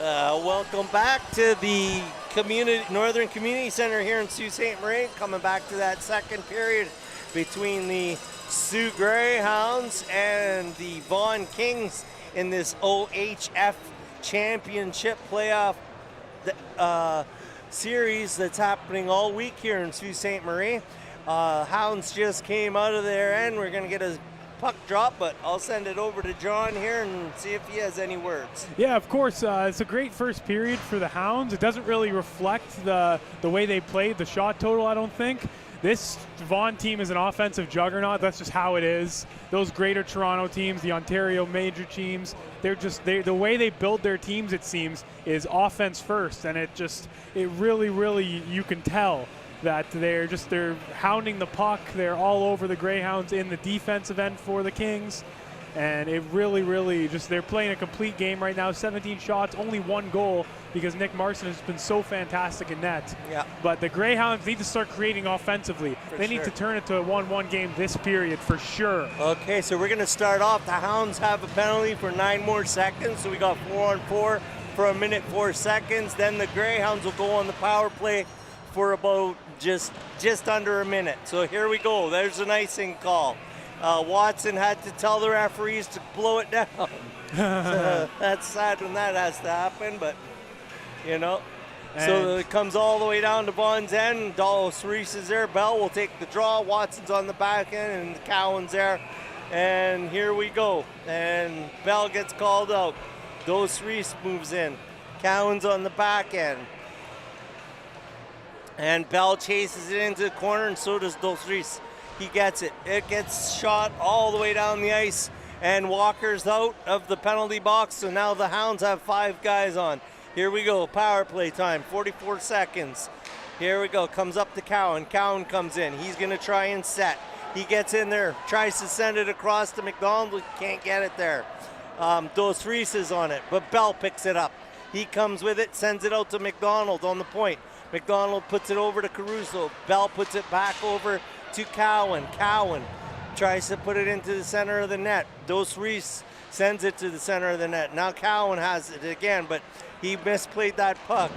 Welcome back to the Northern Community Center here in Sault Ste. Marie. Coming back to that second period between the Sioux Greyhounds and the Vaughan Kings in this OHF Championship playoff series that's happening all week here in Sault Ste. Marie. Hounds just came out of their end. We're going to get a puck drop, but I'll send it over to John here and see if he has any words. Yeah, of course. It's a great first period for the Hounds. It doesn't really reflect the way they played, the shot total, I don't think. This Vaughan team is an offensive juggernaut. That's just how it is. Those Greater Toronto teams, the Ontario major teams, the way they build their teams, it seems, is offense first, and it really you can tell that they're hounding the puck. They're all over the Greyhounds in the defensive end for the Kings. And it really they're playing a complete game right now. 17 shots, only 1 goal because Nick Marson has been so fantastic in net. Yeah. But the Greyhounds need to start creating offensively. They need to turn it to a 1-1 game this period for sure. Okay, so we're going to start off. The Hounds have a penalty for 9 more seconds. So we got 4-on-4 for 1 minute 4 seconds. Then the Greyhounds will go on the power play for about just under a minute. So here we go. There's an icing call. Watson had to tell the referees to blow it down. That's sad when that has to happen, but you know. So it comes all the way down to Vaughan's end. Dallas Reese is there. Bell will take the draw. Watson's on the back end, and Cowan's there. And here we go. And Bell gets called out. Dos Reese moves in. Cowan's on the back end. And Bell chases it into the corner, and so does Dos Reese. He gets it. It gets shot all the way down the ice, and Walker's out of the penalty box, so now the Hounds have 5 guys on. Here we go, power play time, 44 seconds. Here we go, comes up to Cowan. Cowan comes in. He's going to try and set. He gets in there, tries to send it across to McDonald. Can't get it there. Dos Reese is on it, but Bell picks it up. He comes with it, sends it out to McDonald on the point. McDonald puts it over to Caruso. Bell puts it back over to Cowan. Cowan tries to put it into the center of the net. Dos Reese sends it to the center of the net. Now Cowan has it again, but he misplayed that puck.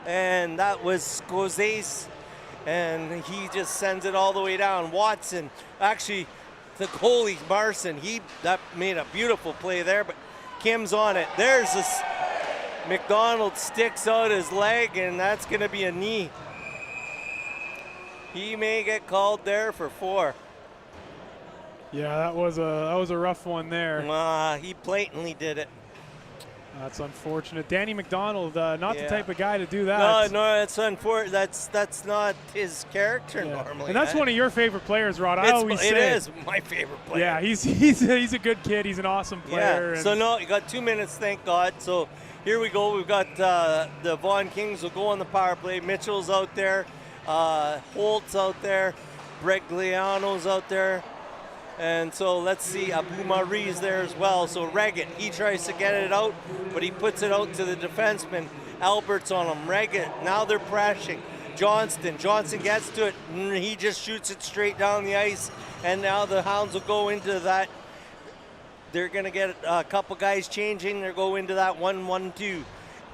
And that was Scozzese, and he just sends it all the way down. Watson, actually, the goalie, Marson, that made a beautiful play there, but Kim's on it. There's this. McDonald sticks out his leg, and that's going to be a knee. He may get called there for 4. Yeah, that was a rough one there. He blatantly did it. That's unfortunate. Danny McDonald, not the type of guy to do that. No, that's unfortunate. That's not his character normally. And that's one of your favorite players, Rod. It is my favorite player. Yeah, he's a good kid. He's an awesome player. Yeah. So no, you got 2 minutes, thank God. So here we go. We've got the Vaughan Kings will go on the power play. Mitchell's out there. Holt's out there. Bregliano's out there. And so let's see, Abu Marie's there as well. So Reggett, he tries to get it out, but he puts it out to the defenseman. Albert's on him. Reggett, now they're pressing. Johnston gets to it, and he just shoots it straight down the ice. And now the Hounds will go into that. They're going to get a couple guys changing. They'll go into that 1-1-2.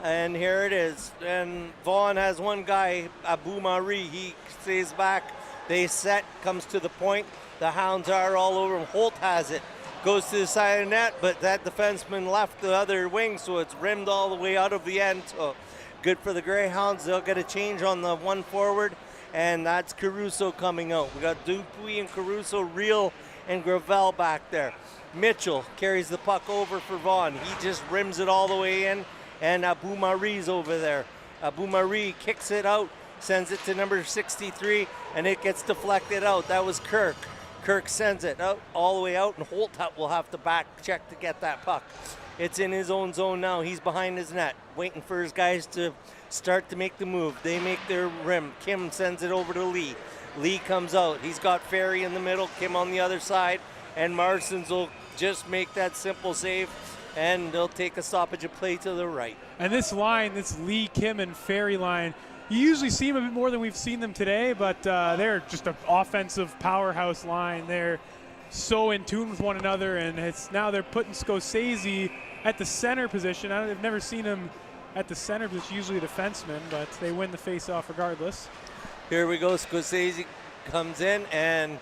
And here it is. And Vaughan has one guy, Abu Marie. He stays back. They set, comes to the point. The Hounds are all over him. Holt has it. Goes to the side of the net, but that defenseman left the other wing, so it's rimmed all the way out of the end. So good for the Greyhounds. They'll get a change on the one forward, and that's Caruso coming out. We got Dupuis and Caruso, Reel and Gravel back there. Mitchell carries the puck over for Vaughan. He just rims it all the way in, and Abu Marie's over there. Abu Marie kicks it out, sends it to number 63, and it gets deflected out. That was Kirk. Kirk sends it out all the way out, and Holt will have to back check to get that puck. It's in his own zone now. He's behind his net, waiting for his guys to start to make the move. They make their rim. Kim sends it over to Lee. Lee comes out. He's got Ferry in the middle, Kim on the other side, and Marsons will just make that simple save, and they'll take a stoppage of play to the right. And this line, this Lee, Kim, and Ferry line, you usually see them a bit more than we've seen them today, but they're just an offensive powerhouse line. They're so in tune with one another, and it's now they're putting Scorsese at the center position. I've never seen him at the center, which is usually a defenseman, but they win the face-off regardless. Here we go. Scorsese comes in, and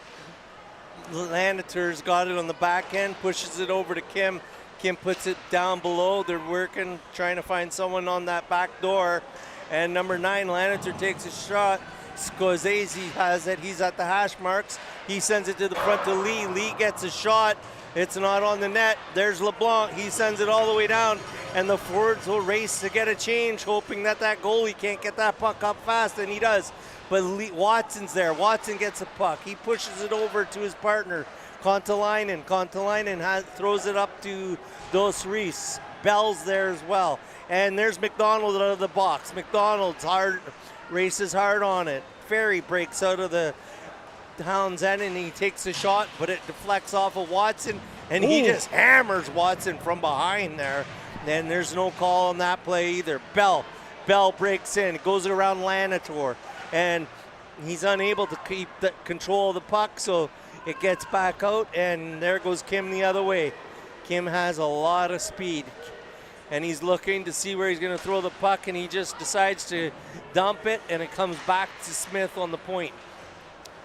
Lanitor's got it on the back end, pushes it over to Kim. Kim puts it down below. They're working, trying to find someone on that back door. And number 9, Lanitor takes a shot. Scorsese has it. He's at the hash marks. He sends it to the front to Lee. Lee gets a shot. It's not on the net. There's LeBlanc. He sends it all the way down. And the forwards will race to get a change, hoping that that goalie can't get that puck up fast, and he does. But Watson's there. Watson gets a puck. He pushes it over to his partner, Kontalainen. Kontalainen throws it up to Dos Reis. Bell's there as well. And there's McDonald out of the box. McDonald's races hard on it. Ferry breaks out of the Hounds end, and he takes a shot, but it deflects off of Watson, and he just hammers Watson from behind there. And there's no call on that play either. Bell breaks in, goes around Lanitor, and he's unable to keep the control of the puck, so it gets back out, and there goes Kim the other way. Kim has a lot of speed, and he's looking to see where he's going to throw the puck, and he just decides to dump it, and it comes back to Smith on the point.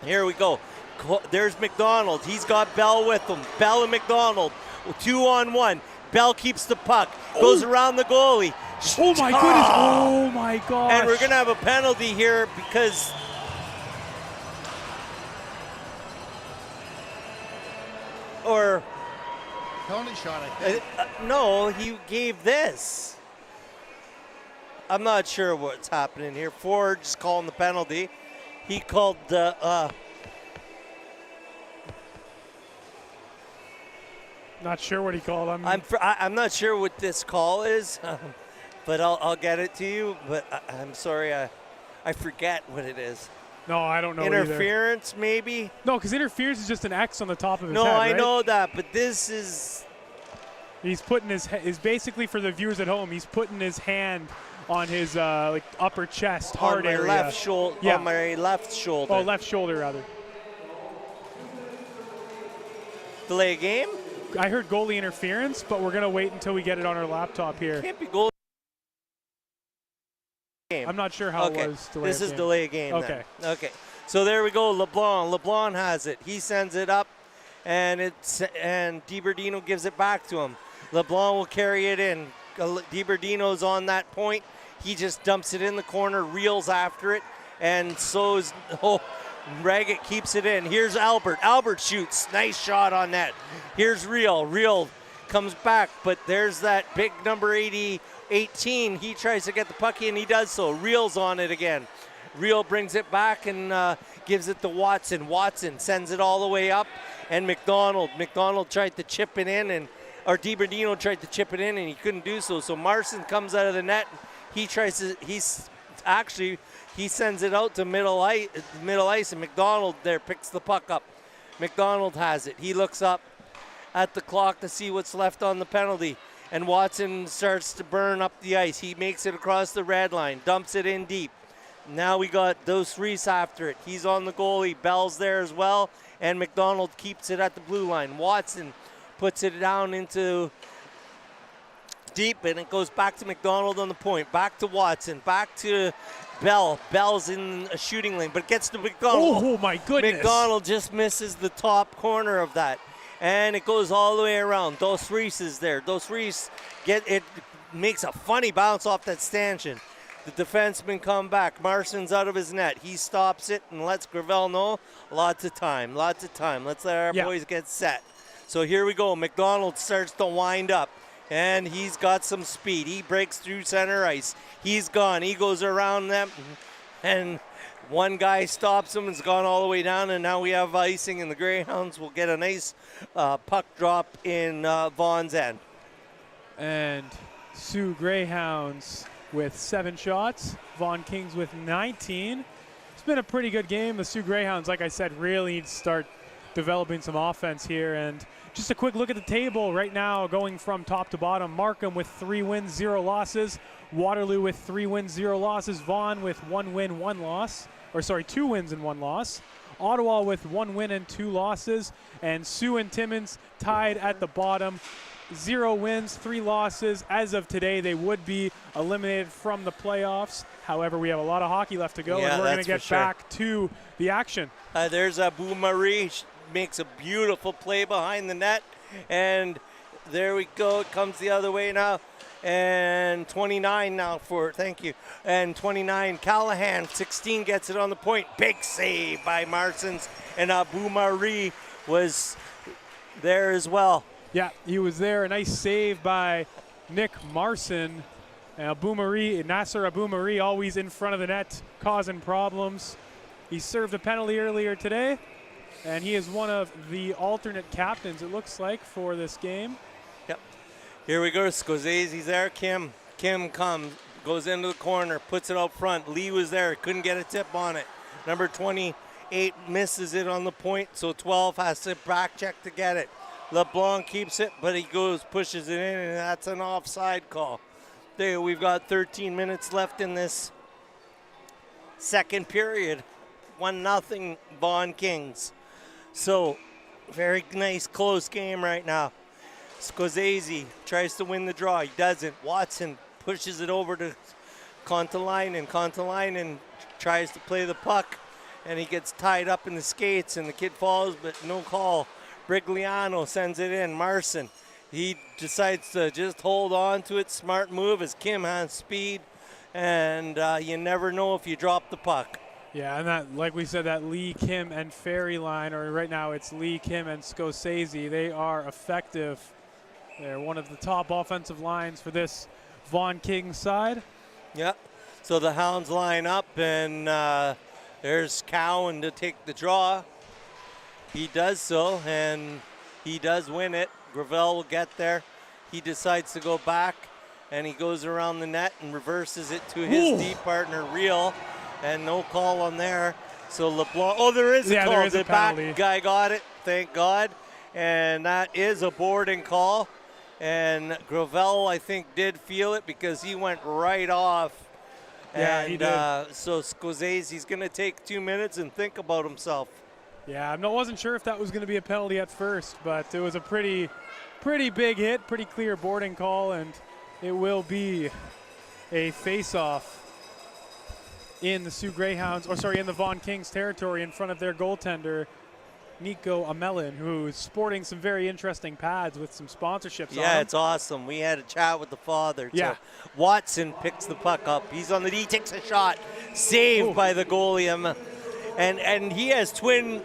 Here we go. There's McDonald. He's got Bell with him. Bell and McDonald, 2-on-1. Bell keeps the puck, goes around the goalie. Oh my goodness! Oh my gosh! And we're gonna have a penalty here because penalty shot, I think. no, he gave this. I'm not sure what's happening here. Ford just calling the penalty. He called the. Not sure what he called. I'm not sure what this call is, but I'll get it to you. But I'm sorry, I forget what it is. No, I don't know. Interference, either. maybe. No, because interference is just an X on the top of his head. No, I right? know that, but this is. He's putting is basically for the viewers at home. He's putting his hand on his like upper chest, hard area. Left shoulder. Yeah. On my left shoulder. Oh, left shoulder rather. Delay game. I heard goalie interference, but we're gonna wait until we get it on our laptop here. Can't be goal game. I'm not sure how it was. This is delay game. Okay. Then. Okay. So there we go. LeBlanc has it. He sends it up, and DiBerdino gives it back to him. LeBlanc will carry it in. DiBerdino's on that point. He just dumps it in the corner, reels after it, and so is Raggett keeps it in. Here's Albert. Albert shoots. Nice shot on net. Here's Real. Real comes back, but there's that big number 18. He tries to get the puck in. He does so. Real's on it again. Real brings it back and gives it to Watson. Watson sends it all the way up, and McDonald tried to chip it in, or DiBerdino tried to chip it in, and he couldn't do so. So Marson comes out of the net. He sends it out to middle ice, and McDonald there picks the puck up. McDonald has it. He looks up at the clock to see what's left on the penalty, and Watson starts to burn up the ice. He makes it across the red line, dumps it in deep. Now we got Dos Reis after it. He's on the goalie. Bell's there as well, and McDonald keeps it at the blue line. Watson puts it down into deep, and it goes back to McDonald on the point. Back to Watson. Back to Bell. Bell's in a shooting lane, but it gets to McDonald. Oh my goodness. McDonald just misses the top corner of that. And it goes all the way around. Dos Reis is there. Dos Reis makes a funny bounce off that stanchion. The defenseman come back. Marson's out of his net. He stops it and lets Gravel know. Lots of time. Let's let our boys get set. So here we go. McDonald starts to wind up, and he's got some speed. He breaks through center ice. He's gone. He goes around them, and one guy stops him. It's gone all the way down, and now we have icing, and the Greyhounds will get a nice puck drop in Vaughan's end. And Sioux Greyhounds with 7 shots. Vaughan Kings with 19. It's been a pretty good game. The Sioux Greyhounds, like I said, really need to start developing some offense here. And just a quick look at the table right now, going from top to bottom. Markham with 3 wins, 0 losses. Waterloo with 3 wins, 0 losses. Vaughan with 1 win, 1 loss. 2 wins and 1 loss. Ottawa with 1 win and 2 losses. And Sioux and Timmins tied at the bottom. 0 wins, 3 losses. As of today, they would be eliminated from the playoffs. However, we have a lot of hockey left to go, Yeah, and we're going that's to get for sure. back to the action. There's Abu Marie, makes a beautiful play behind the net, and there we go. It comes the other way now, and 29 now for, thank you, and 29 Callahan, 16 gets it on the point. Big save by Marsons, and Abu Marie was there as well. Yeah, he was there. A nice save by Nick Marson. And Nasser Abu Marie always in front of the net, causing problems. He served a penalty earlier today, and he is one of the alternate captains, it looks like, for this game. Yep. Here we go. Scorsese's there. Kim comes, goes into the corner, puts it out front. Lee was there, couldn't get a tip on it. Number 28 misses it on the point, so 12 has to back check to get it. LeBlanc keeps it, but he pushes it in, and that's an offside call. There, we've got 13 minutes left in this second period. 1-0 Vaughan Kings. So, very nice close game right now. Scorsese tries to win the draw. He doesn't. Watson pushes it over to Kontalainen. Kontalainen tries to play the puck, and he gets tied up in the skates, and the kid falls, but no call. Brigliano sends it in. Marson, he decides to just hold on to it. Smart move as Kim has speed, and you never know if you drop the puck. Yeah, and that, like we said, that Lee, Kim, and Ferry line, or right now it's Lee, Kim, and Scorsese, they are effective. They're one of the top offensive lines for this Vaughan Kings side. Yep. So the Hounds line up, and there's Cowan to take the draw. He does so, and he does win it. Gravel will get there. He decides to go back, and he goes around the net and reverses it to his D partner, Real, and no call on there. So LeBlanc, oh, there is a call. There is the a penalty. back guy got it, thank God. And that is a boarding call. And Gravel, I think, did feel it because he went right off. Yeah, and he did. So Scorsese's going to take 2 minutes and think about himself. Yeah, I wasn't sure if that was going to be a penalty at first, but it was a pretty big hit, pretty clear boarding call, and it will be a face-off in the Sioux Greyhounds, in the Vaughan Kings territory in front of their goaltender, Nico Amelin, who's sporting some very interesting pads with some sponsorships on Yeah, them. it's awesome. We had a chat with the father. Yeah. So Watson picks the puck up. He's on the D, takes a shot. Saved by the goalie. And he has twin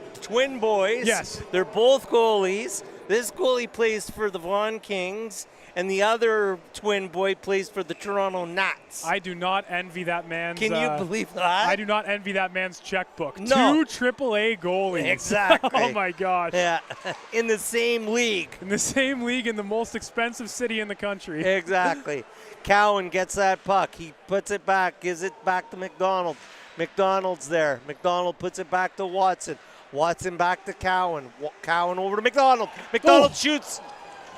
boys. Yes. They're both goalies. This goalie plays for the Vaughan Kings, and the other twin boy plays for the Toronto Nats. I do not envy that man's. Can you believe that? I do not envy that man's checkbook. No. 2 AAA goalies. Exactly. Oh my gosh. Yeah, in the same league. In the same league in the most expensive city in the country. Exactly. Cowan gets that puck. He puts it back, gives it back to McDonald. McDonald's there. McDonald puts it back to Watson. Watson back to Cowan. Cowan over to McDonald. McDonald shoots.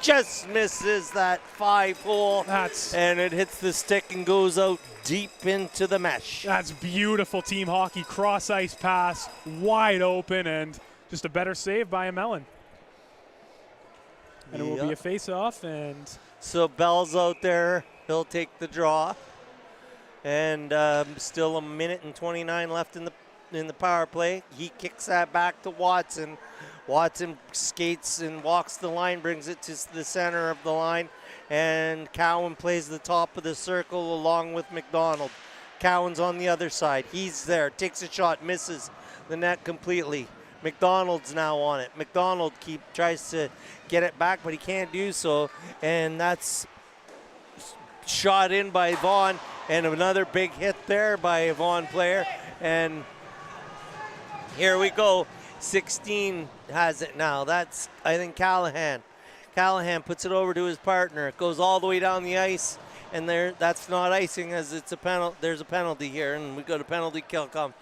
Just misses that 5-hole. And it hits the stick and goes out deep into the mesh. That's beautiful team hockey. Cross ice pass, wide open, and just a better save by Amelin. And it will be a face-off. And so Bell's out there. He'll take the draw. And still 1:29 left in the power play. He kicks that back to Watson. Watson skates and walks the line, brings it to the center of the line, and Cowan plays the top of the circle along with McDonald. Cowan's on the other side. He's there, takes a shot, misses the net completely. McDonald's now on it. McDonald tries to get it back, but he can't do so, and that's shot in by Vaughan, and another big hit there by a Vaughan player, and here we go. 16 has it now. That's, I think, Callahan. Callahan puts it over to his partner. It goes all the way down the ice, and that's not icing as it's a penalty. There's a penalty here, and we got a penalty kill come.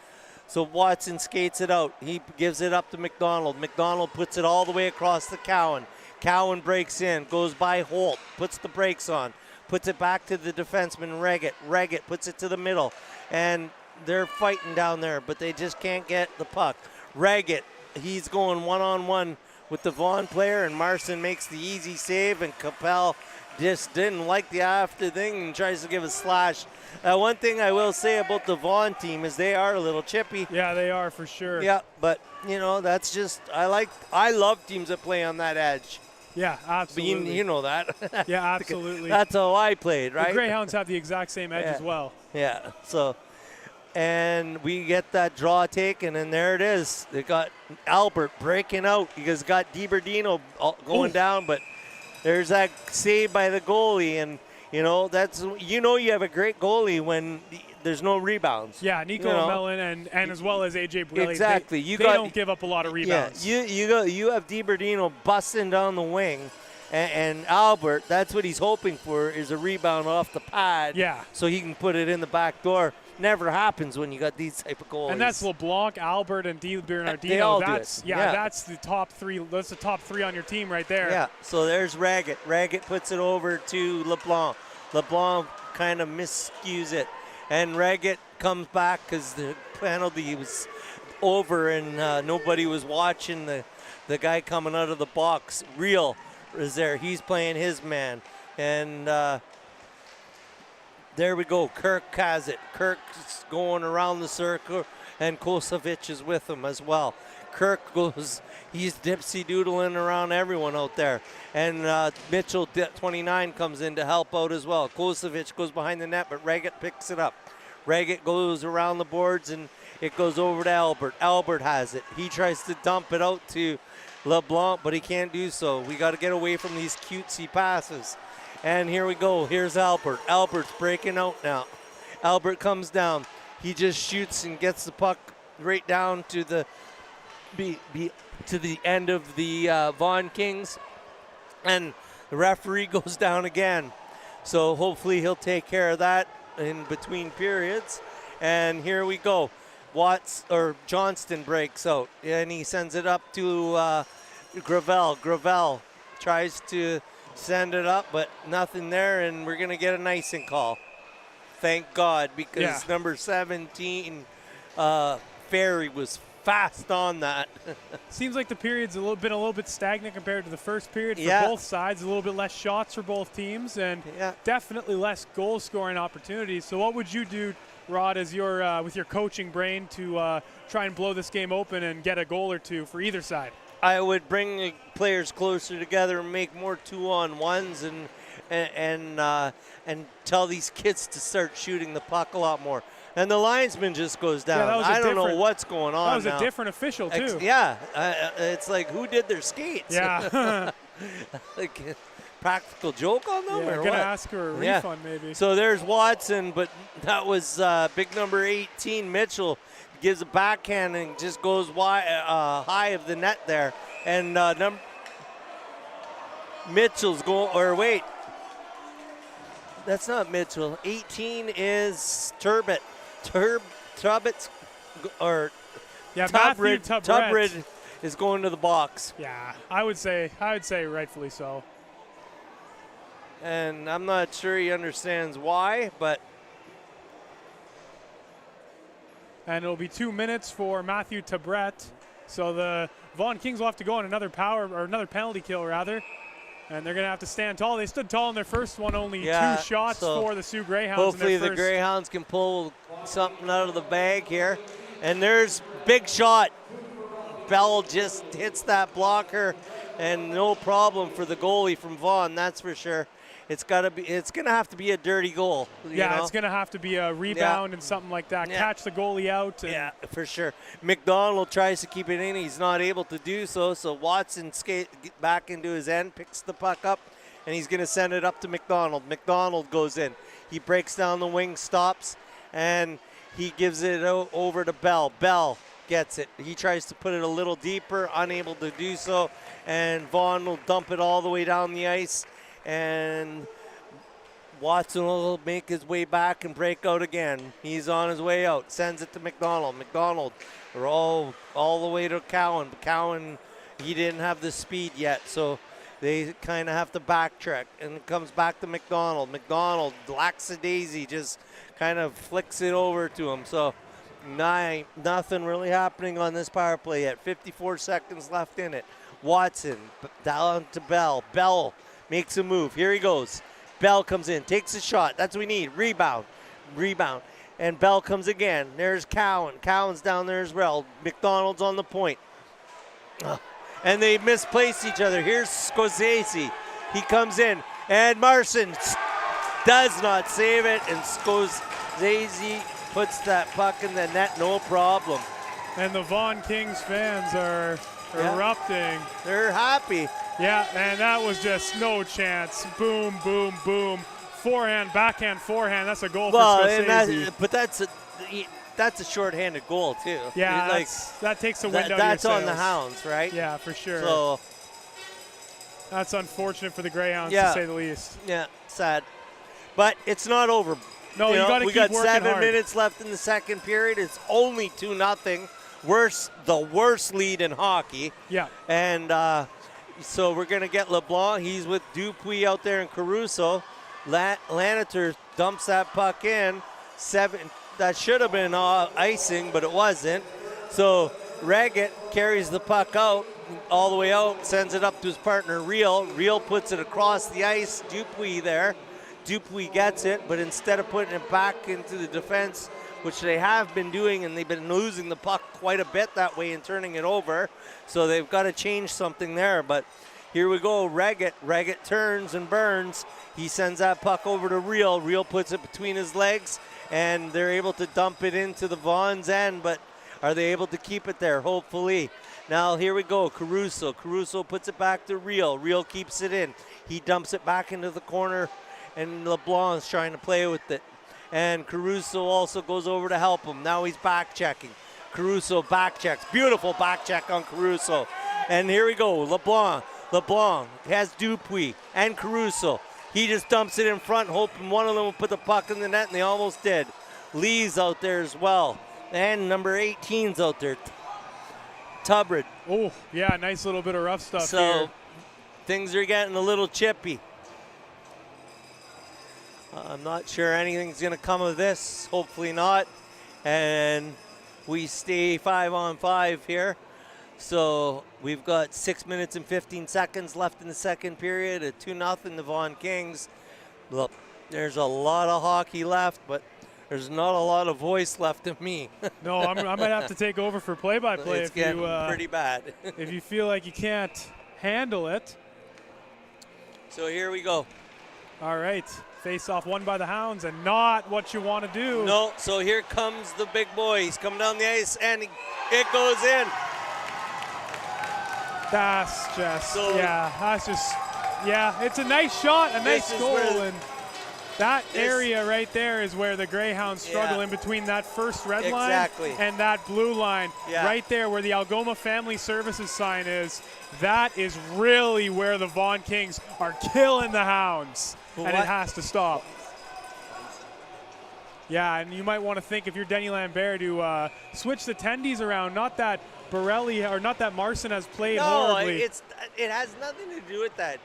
So Watson skates it out. He gives it up to McDonald. McDonald puts it all the way across to Cowan. Cowan breaks in, goes by Holt, puts the brakes on, puts it back to the defenseman Reggett. Reggett puts it to the middle, and they're fighting down there, but they just can't get the puck. Reggett, he's going one-on-one with the Vaughan player, and Marson makes the easy save, and Capel just didn't like the after thing and tries to give a slash. One thing I will say about the Vaughan team is they are a little chippy. Yeah, they are for sure. Yeah, but that's just I love teams that play on that edge. Yeah, absolutely. But you know that. Yeah, absolutely. That's how I played, right? The Greyhounds have the exact same edge as well. Yeah. So, and we get that draw taken, and there it is. They got Albert breaking out. He's got DiBerdino going down, but there's that save by the goalie, and that's you have a great goalie when there's no rebounds. Yeah, Nico Mellon and as well as AJ Borelli. Exactly. They don't give up a lot of rebounds. Yeah, you have DiBerdino busting down the wing, and Albert. That's what he's hoping for is a rebound off the pad. Yeah. So he can put it in the back door. Never happens when you got these type of goalies. And that's LeBlanc, Albert, and DiBernardino. They all that's do it. That's the top three. That's the top three on your team right there. Yeah. So there's Raggett. Raggett puts it over to LeBlanc. LeBlanc kind of miscues it, and Raggett comes back because the penalty was over and nobody was watching the guy coming out of the box. Real is there. He's playing his man, and. There we go. Kirk has it. Kirk's going around the circle, and Kosovic is with him as well. Kirk goes, he's dipsy-doodling around everyone out there. And Mitchell, 29, comes in to help out as well. Kosovic goes behind the net, but Raggett picks it up. Raggett goes around the boards, and it goes over to Albert. Albert has it. He tries to dump it out to LeBlanc, but he can't do so. We got to get away from these cutesy passes. And here we go. Here's Albert. Albert's breaking out now. Albert comes down. He just shoots and gets the puck right down to the to the end of the Vaughan Kings. And the referee goes down again. So hopefully he'll take care of that in between periods. And here we go. Johnston breaks out. And he sends it up to Gravel. Gravel tries to send it up, but nothing there, and we're going to get an icing call. Thank God, because number 17, Ferry, was fast on that. Seems like the period's been a little bit stagnant compared to the first period for both sides. A little bit less shots for both teams, and definitely less goal-scoring opportunities. So what would you do, Rod, as with your coaching brain to try and blow this game open and get a goal or two for either side? I would bring the players closer together and make more 2-on-1s and tell these kids to start shooting the puck a lot more. And the linesman just goes down. I don't know what's going on. That was now. a different official too. It's like, who did their skates? Yeah. Like practical joke on them, or gonna what? ask her a refund maybe. So there's Watson, but that was big number 18, Mitchell. Gives a backhand and just goes high of the net there. And Mitchell's going, or wait, that's not Mitchell. 18 is Turbot. Turbot's, or Tubrid is going to the box. Yeah, I would say rightfully so. And I'm not sure he understands why, but. And it'll be 2 minutes for Matthew Tabret. So the Vaughan Kings will have to go on another penalty kill rather. And they're going to have to stand tall. They stood tall in their first one, only 2 shots for the Sioux Greyhounds. Hopefully the Greyhounds can pull something out of the bag here. And there's big shot. Bell just hits that blocker, and no problem for the goalie from Vaughan, that's for sure. It's gonna have to be a dirty goal. It's gonna have to be a rebound and something like that. Catch the goalie out. Yeah, for sure. McDonald tries to keep it in. He's not able to do so. So Watson skates back into his end, picks the puck up, and he's gonna send it up to McDonald. McDonald goes in. He breaks down the wing, stops, and he gives it over to Bell. Bell gets it. He tries to put it a little deeper, unable to do so, and Vaughan will dump it all the way down the ice. And Watson will make his way back and break out again. He's on his way out. Sends it to McDonald. McDonald all the way to Cowan. Cowan, he didn't have the speed yet, so they kind of have to backtrack. And it comes back to McDonald. McDonald, lackadaisy, just kind of flicks it over to him. So nothing really happening on this power play yet. 54 seconds left in it. Watson down to Bell. Bell makes a move. Here he goes. Bell comes in, takes a shot. That's what we need. Rebound. And Bell comes again. There's Cowan. Cowan's down there as well. McDonald's on the point. And they misplaced each other. Here's Scorsese. He comes in. And Marson does not save it. And Scorsese puts that puck in the net, no problem. And the Vaughan Kings fans are erupting. They're happy. Yeah, and that was just no chance. Boom, boom, boom. Forehand, backhand, forehand. That's a goal for Scorsese. But that's a short-handed goal too. Yeah, like that takes the wind out of your That's on the sails. Hounds, right? Yeah, for sure. So that's unfortunate for the Greyhounds, to say the least. Yeah, sad. But it's not over. No, you got to keep working We got 7 hard. minutes left in the second period. It's only 2-0. The worst lead in hockey. Yeah. And so we're going to get LeBlanc. He's with Dupuis out there and Caruso. Lanitor dumps that puck in. That should have been icing, but it wasn't. So Reggett carries the puck out, all the way out, sends it up to his partner, Real. Real puts it across the ice. Dupuis there. Dupuis gets it, but instead of putting it back into the defense, which they have been doing, and they've been losing the puck quite a bit that way and turning it over. So they've got to change something there. But here we go, Reggett. Reggett turns and burns. He sends that puck over to Real. Real puts it between his legs, and they're able to dump it into the Vaughan's end, but are they able to keep it there? Hopefully. Now here we go, Caruso. Caruso puts it back to Real. Real keeps it in. He dumps it back into the corner, and LeBlanc's trying to play with it. And Caruso also goes over to help him. Now he's back checking. Caruso back checks. Beautiful back check on Caruso. And here we go, LeBlanc. LeBlanc has Dupuis and Caruso. He just dumps it in front, hoping one of them will put the puck in the net, and they almost did. Lee's out there as well. And number 18's out there, Tubbard. Oh, yeah, nice little bit of rough stuff so here. Things are getting a little chippy. I'm not sure anything's going to come of this. Hopefully not. And we stay 5-on-5 here. So we've got 6 minutes and 15 seconds left in the second period at 2-0 the Vaughan Kings. Look, there's a lot of hockey left, but there's not a lot of voice left in me. No, I might have to take over for play-by-play. It's getting pretty bad. If you feel like you can't handle it. So here we go. All right. Face-off won by the Hounds, and not what you want to do. No, so here comes the big boy. He's coming down the ice, and it goes in. That's just, it's a nice shot, a nice goal, and that area right there is where the Greyhounds struggle in between that first red line and that blue line. Right there where the Algoma Family Services sign is, that is really where the Vaughan Kings are killing the Hounds, and it has to stop. Yeah, and you might want to think, if you're Denny Lambert, to switch the tendies around. Not that Borelli or not that Marson has played horribly. It has nothing to do with that.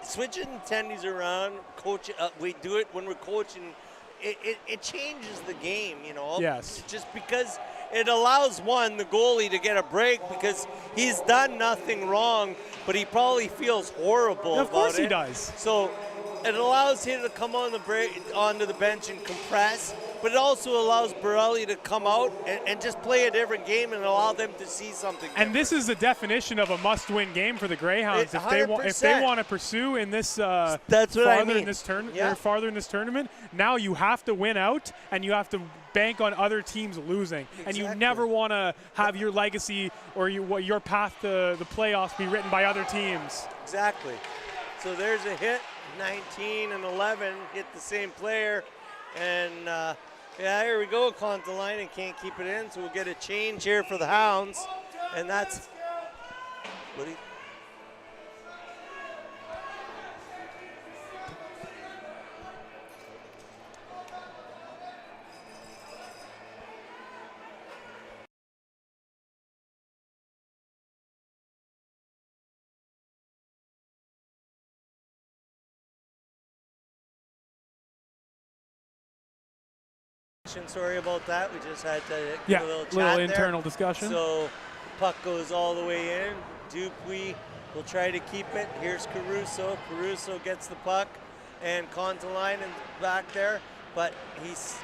Switching tendies around, coach. We do it when we're coaching. It changes the game, you know. Yes. Just because it allows the goalie to get a break because he's done nothing wrong, but he probably feels horrible about it. Of course he does. So it allows him to come on onto the bench and compress, but it also allows Borelli to come out and just play a different game and allow them to see something different. And this is the definition of a must-win game for the Greyhounds. If they want to pursue in this farther in this tournament, now you have to win out and you have to bank on other teams losing. And you never want to have your legacy or your path to the playoffs be written by other teams. Exactly. So there's a hit. 19 and 11 hit the same player, and here we go. Contalainen can't keep it in, so we'll get a change here for the Hounds, and that's what he. Sorry about that. We just had to get a little chat internal discussion. So puck goes all the way in. Dupuis will try to keep it. Here's Caruso. Caruso gets the puck, and Kontalainen back there, but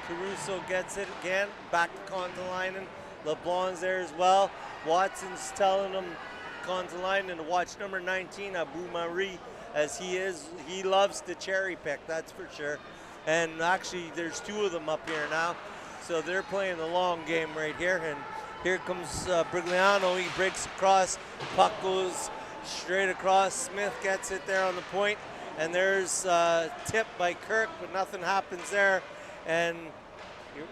Caruso gets it again, back to Kontalainen. LeBlanc's there as well. Watson's telling him, Kontalainen, to watch number 19, Abu Marie, as he loves to cherry pick, that's for sure. And actually, there's two of them up here now, so they're playing the long game right here. And here comes Brigliano. He breaks across, puck goes straight across. Smith gets it there on the point, and there's a tip by Kirk, but nothing happens there. And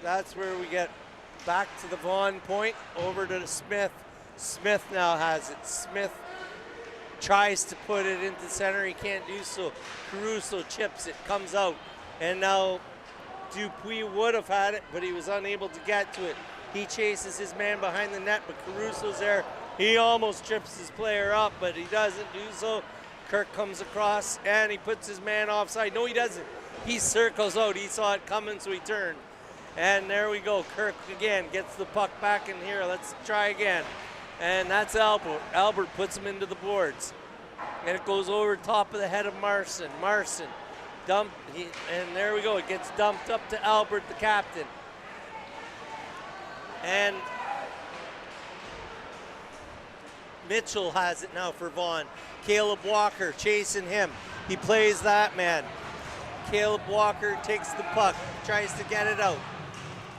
that's where we get back to the Vaughan point, over to Smith. Smith now has it. Smith tries to put it into center. He can't do so. Caruso chips it, comes out. And now Dupuis would have had it, but he was unable to get to it. He chases his man behind the net, but Caruso's there. He almost trips his player up, but he doesn't do so. Kirk comes across, and he puts his man offside. No, he doesn't. He circles out. He saw it coming, so he turned. And there we go. Kirk again gets the puck back in here. Let's try again. And that's Albert. Albert puts him into the boards. And it goes over top of the head of Marson. Marson dumped, and there we go. It gets dumped up to Albert, the captain. And Mitchell has it now for Vaughan. Caleb Walker chasing him. He plays that man. Caleb Walker takes the puck, tries to get it out.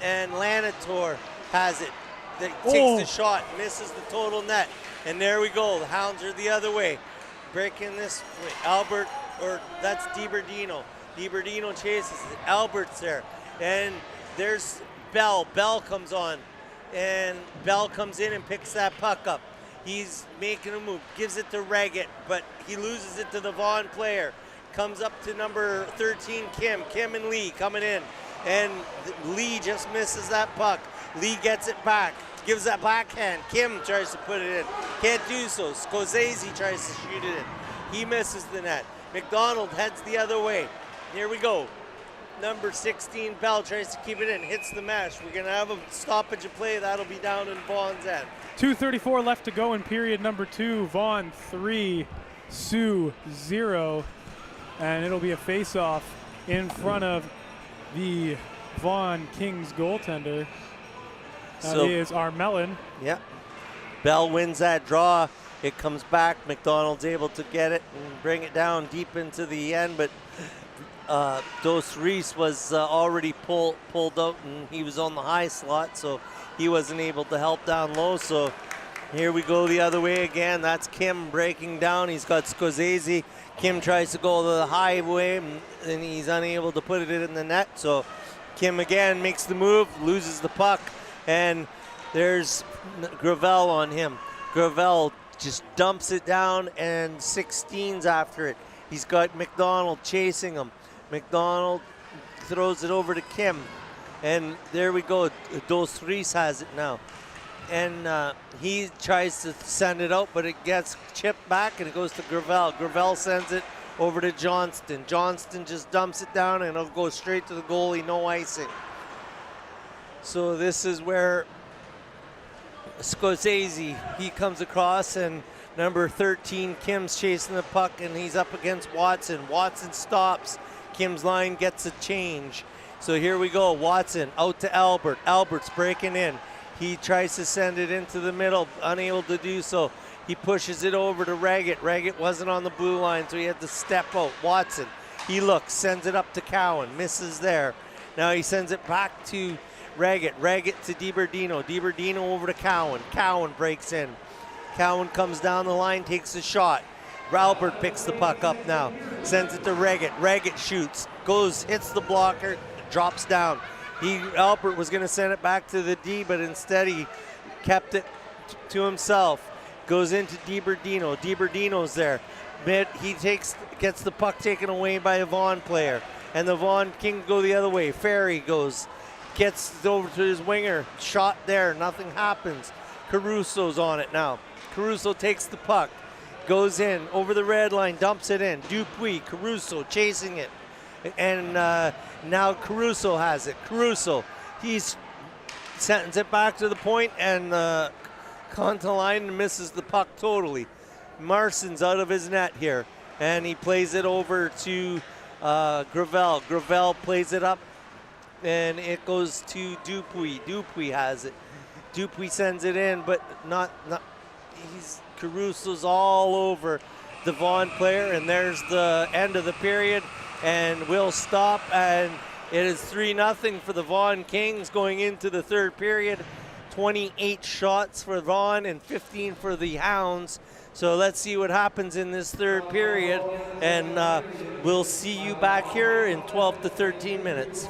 And Lanitor has it. Takes the shot, misses the total net. And there we go. The Hounds are the other way. Breaking this way. Albert, or that's DiBerdino. DiBerdino chases it. Albert's there. And there's Bell. Bell comes on. And Bell comes in and picks that puck up. He's making a move, gives it to Reggett, but he loses it to the Vaughan player. Comes up to number 13, Kim. Kim and Lee coming in. And Lee just misses that puck. Lee gets it back, gives that backhand. Kim tries to put it in. Can't do so. Scorsese tries to shoot it in. He misses the net. McDonald heads the other way. Here we go. Number 16, Bell tries to keep it in, hits the mesh. We're going to have a stoppage of play. That'll be down in Vaughan's end. 2:34 left to go in period number 2. Vaughan 3, Sioux 0. And it'll be a face-off in front of the Vaughan Kings goaltender. That is Armelin. Yeah. Bell wins that draw. It comes back. McDonald's able to get it and bring it down deep into the end, but Dos Reis was already pulled out, and he was on the high slot, so he wasn't able to help down low. So here we go the other way again. That's Kim breaking down. He's got Scorsese. Kim tries to go the high way, and he's unable to put it in the net. So Kim again makes the move, loses the puck, and there's Gravel on him. Gravel just dumps it down, and 16's after it. He's got McDonald chasing him. McDonald throws it over to Kim, and there we go. Dos Reis has it now. And he tries to send it out, but it gets chipped back, and it goes to Gravel. Gravel sends it over to Johnston. Johnston just dumps it down, and it'll go straight to the goalie, no icing. So this is where Scorsese, he comes across, and number 13, Kim's chasing the puck, and he's up against Watson. Watson stops. Kim's line gets a change. So here we go. Watson out to Albert. Albert's breaking in. He tries to send it into the middle, unable to do so. He pushes it over to Reggett. Reggett wasn't on the blue line, so he had to step out. Watson, he looks, sends it up to Cowan, misses there. Now he sends it back to Reggett. Reggett to DiBerdino. DiBerdino over to Cowan. Cowan breaks in. Cowan comes down the line, takes a shot. Albert picks the puck up now, sends it to Reggett. Reggett shoots, goes, hits the blocker, drops down. Albert was going to send it back to the D, but instead he kept it to himself. Goes into DiBerdino. DiBerdino's there. He gets the puck taken away by a Vaughan player, and the Vaughan Kings go the other way. Ferry goes, gets it over to his winger. Shot there, nothing happens. Caruso's on it now. Caruso takes the puck, goes in over the red line, dumps it in. Dupuis, Caruso chasing it. And now Caruso has it. Caruso, he's sends it back to the point, and Kontalainen misses the puck totally. Marston's out of his net here, and he plays it over to Gravel. Gravel plays it up, and it goes to Dupuis. Dupuis has it. Dupuis sends it in, but not. Caruso's all over the Vaughan player, and there's the end of the period, and we'll stop, and it is 3-0 for the Vaughan Kings going into the third period. 28 shots for Vaughan and 15 for the Hounds. So let's see what happens in this third period, and we'll see you back here in 12 to 13 minutes.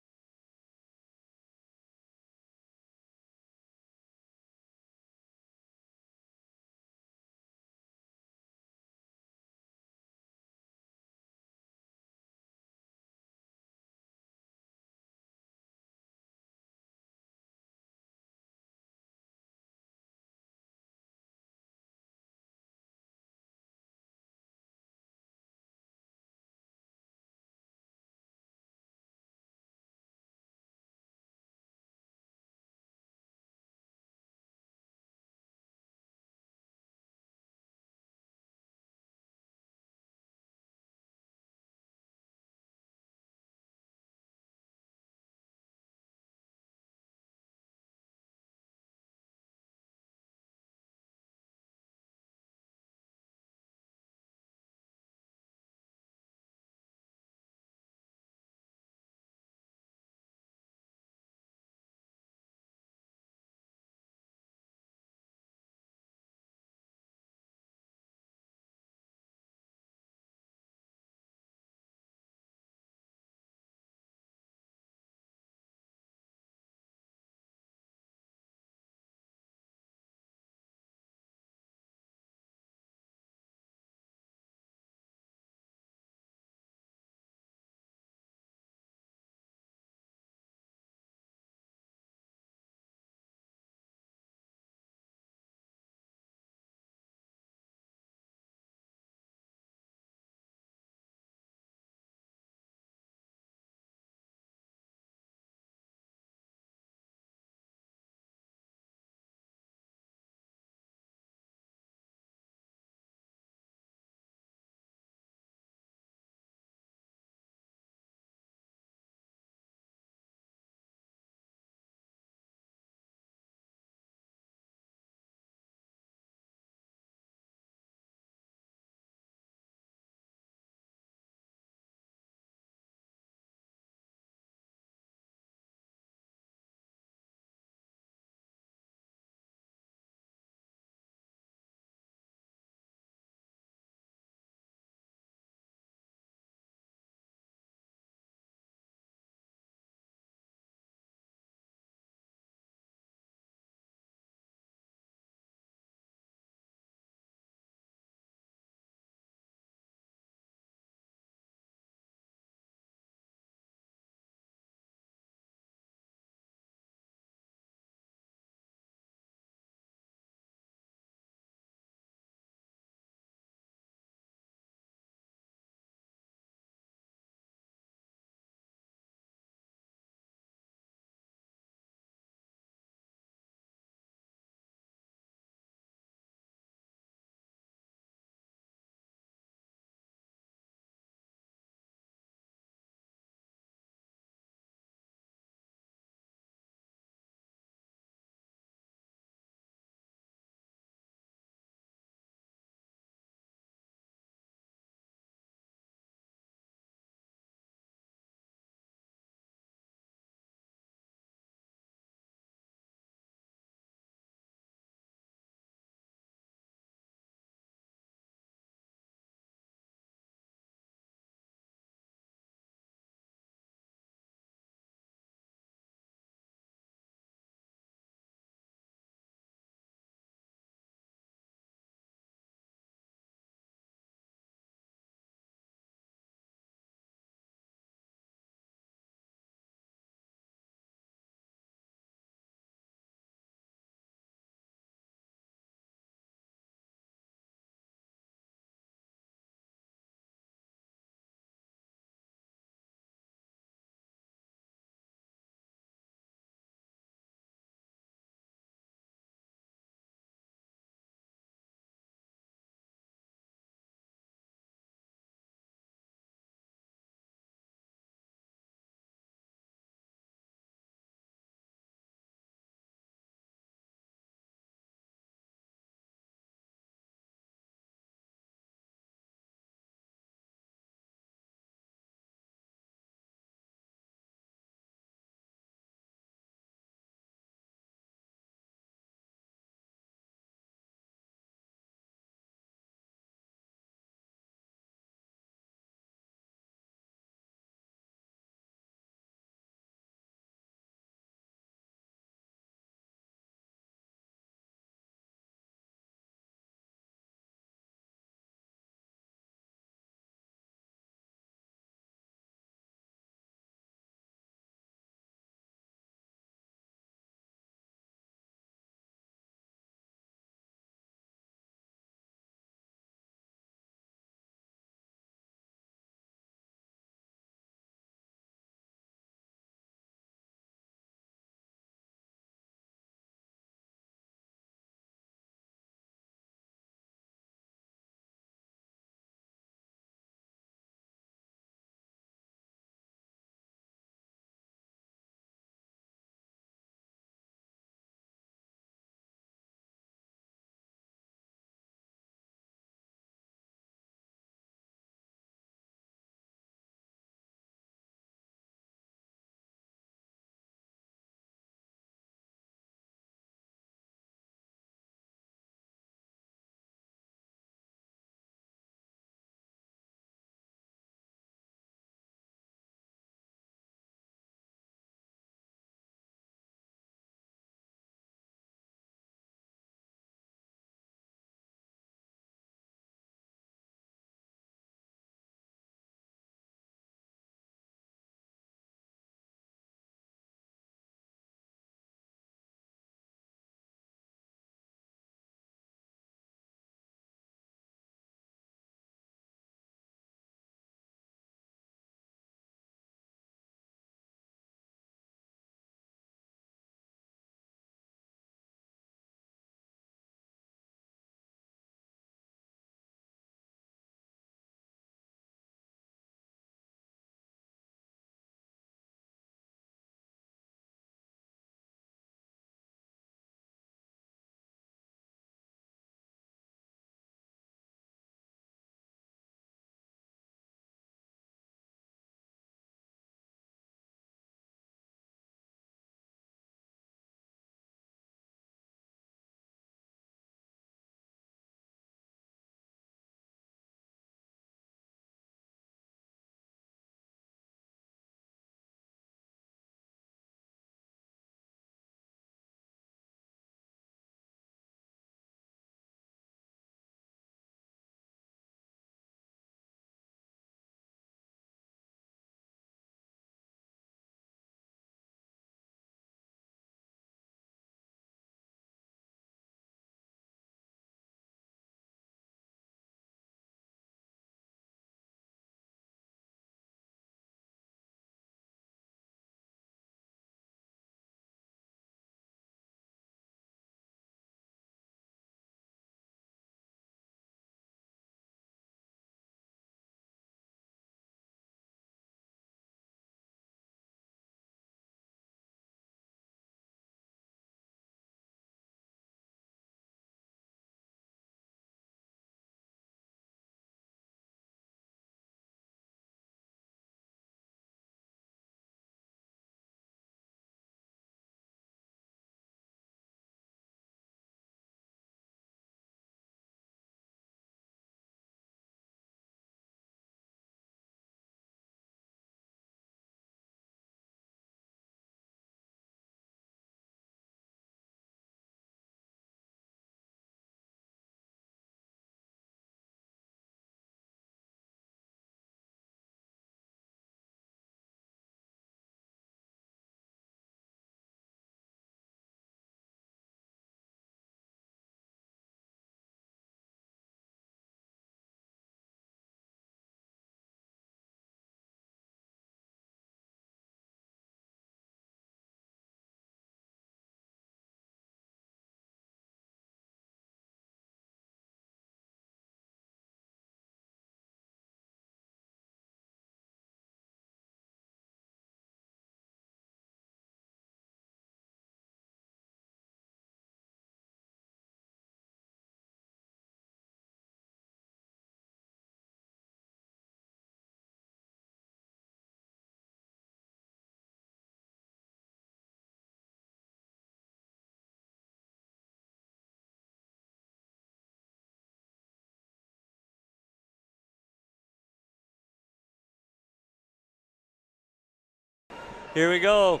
Here we go.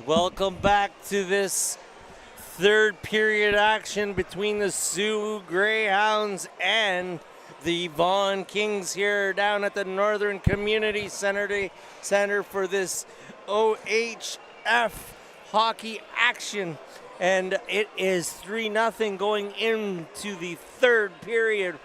Welcome back to this third period action between the SOO Greyhounds and the Vaughan Kings here down at the Northern Community Center for this OHF hockey action. And it is 3-0 going into the third period.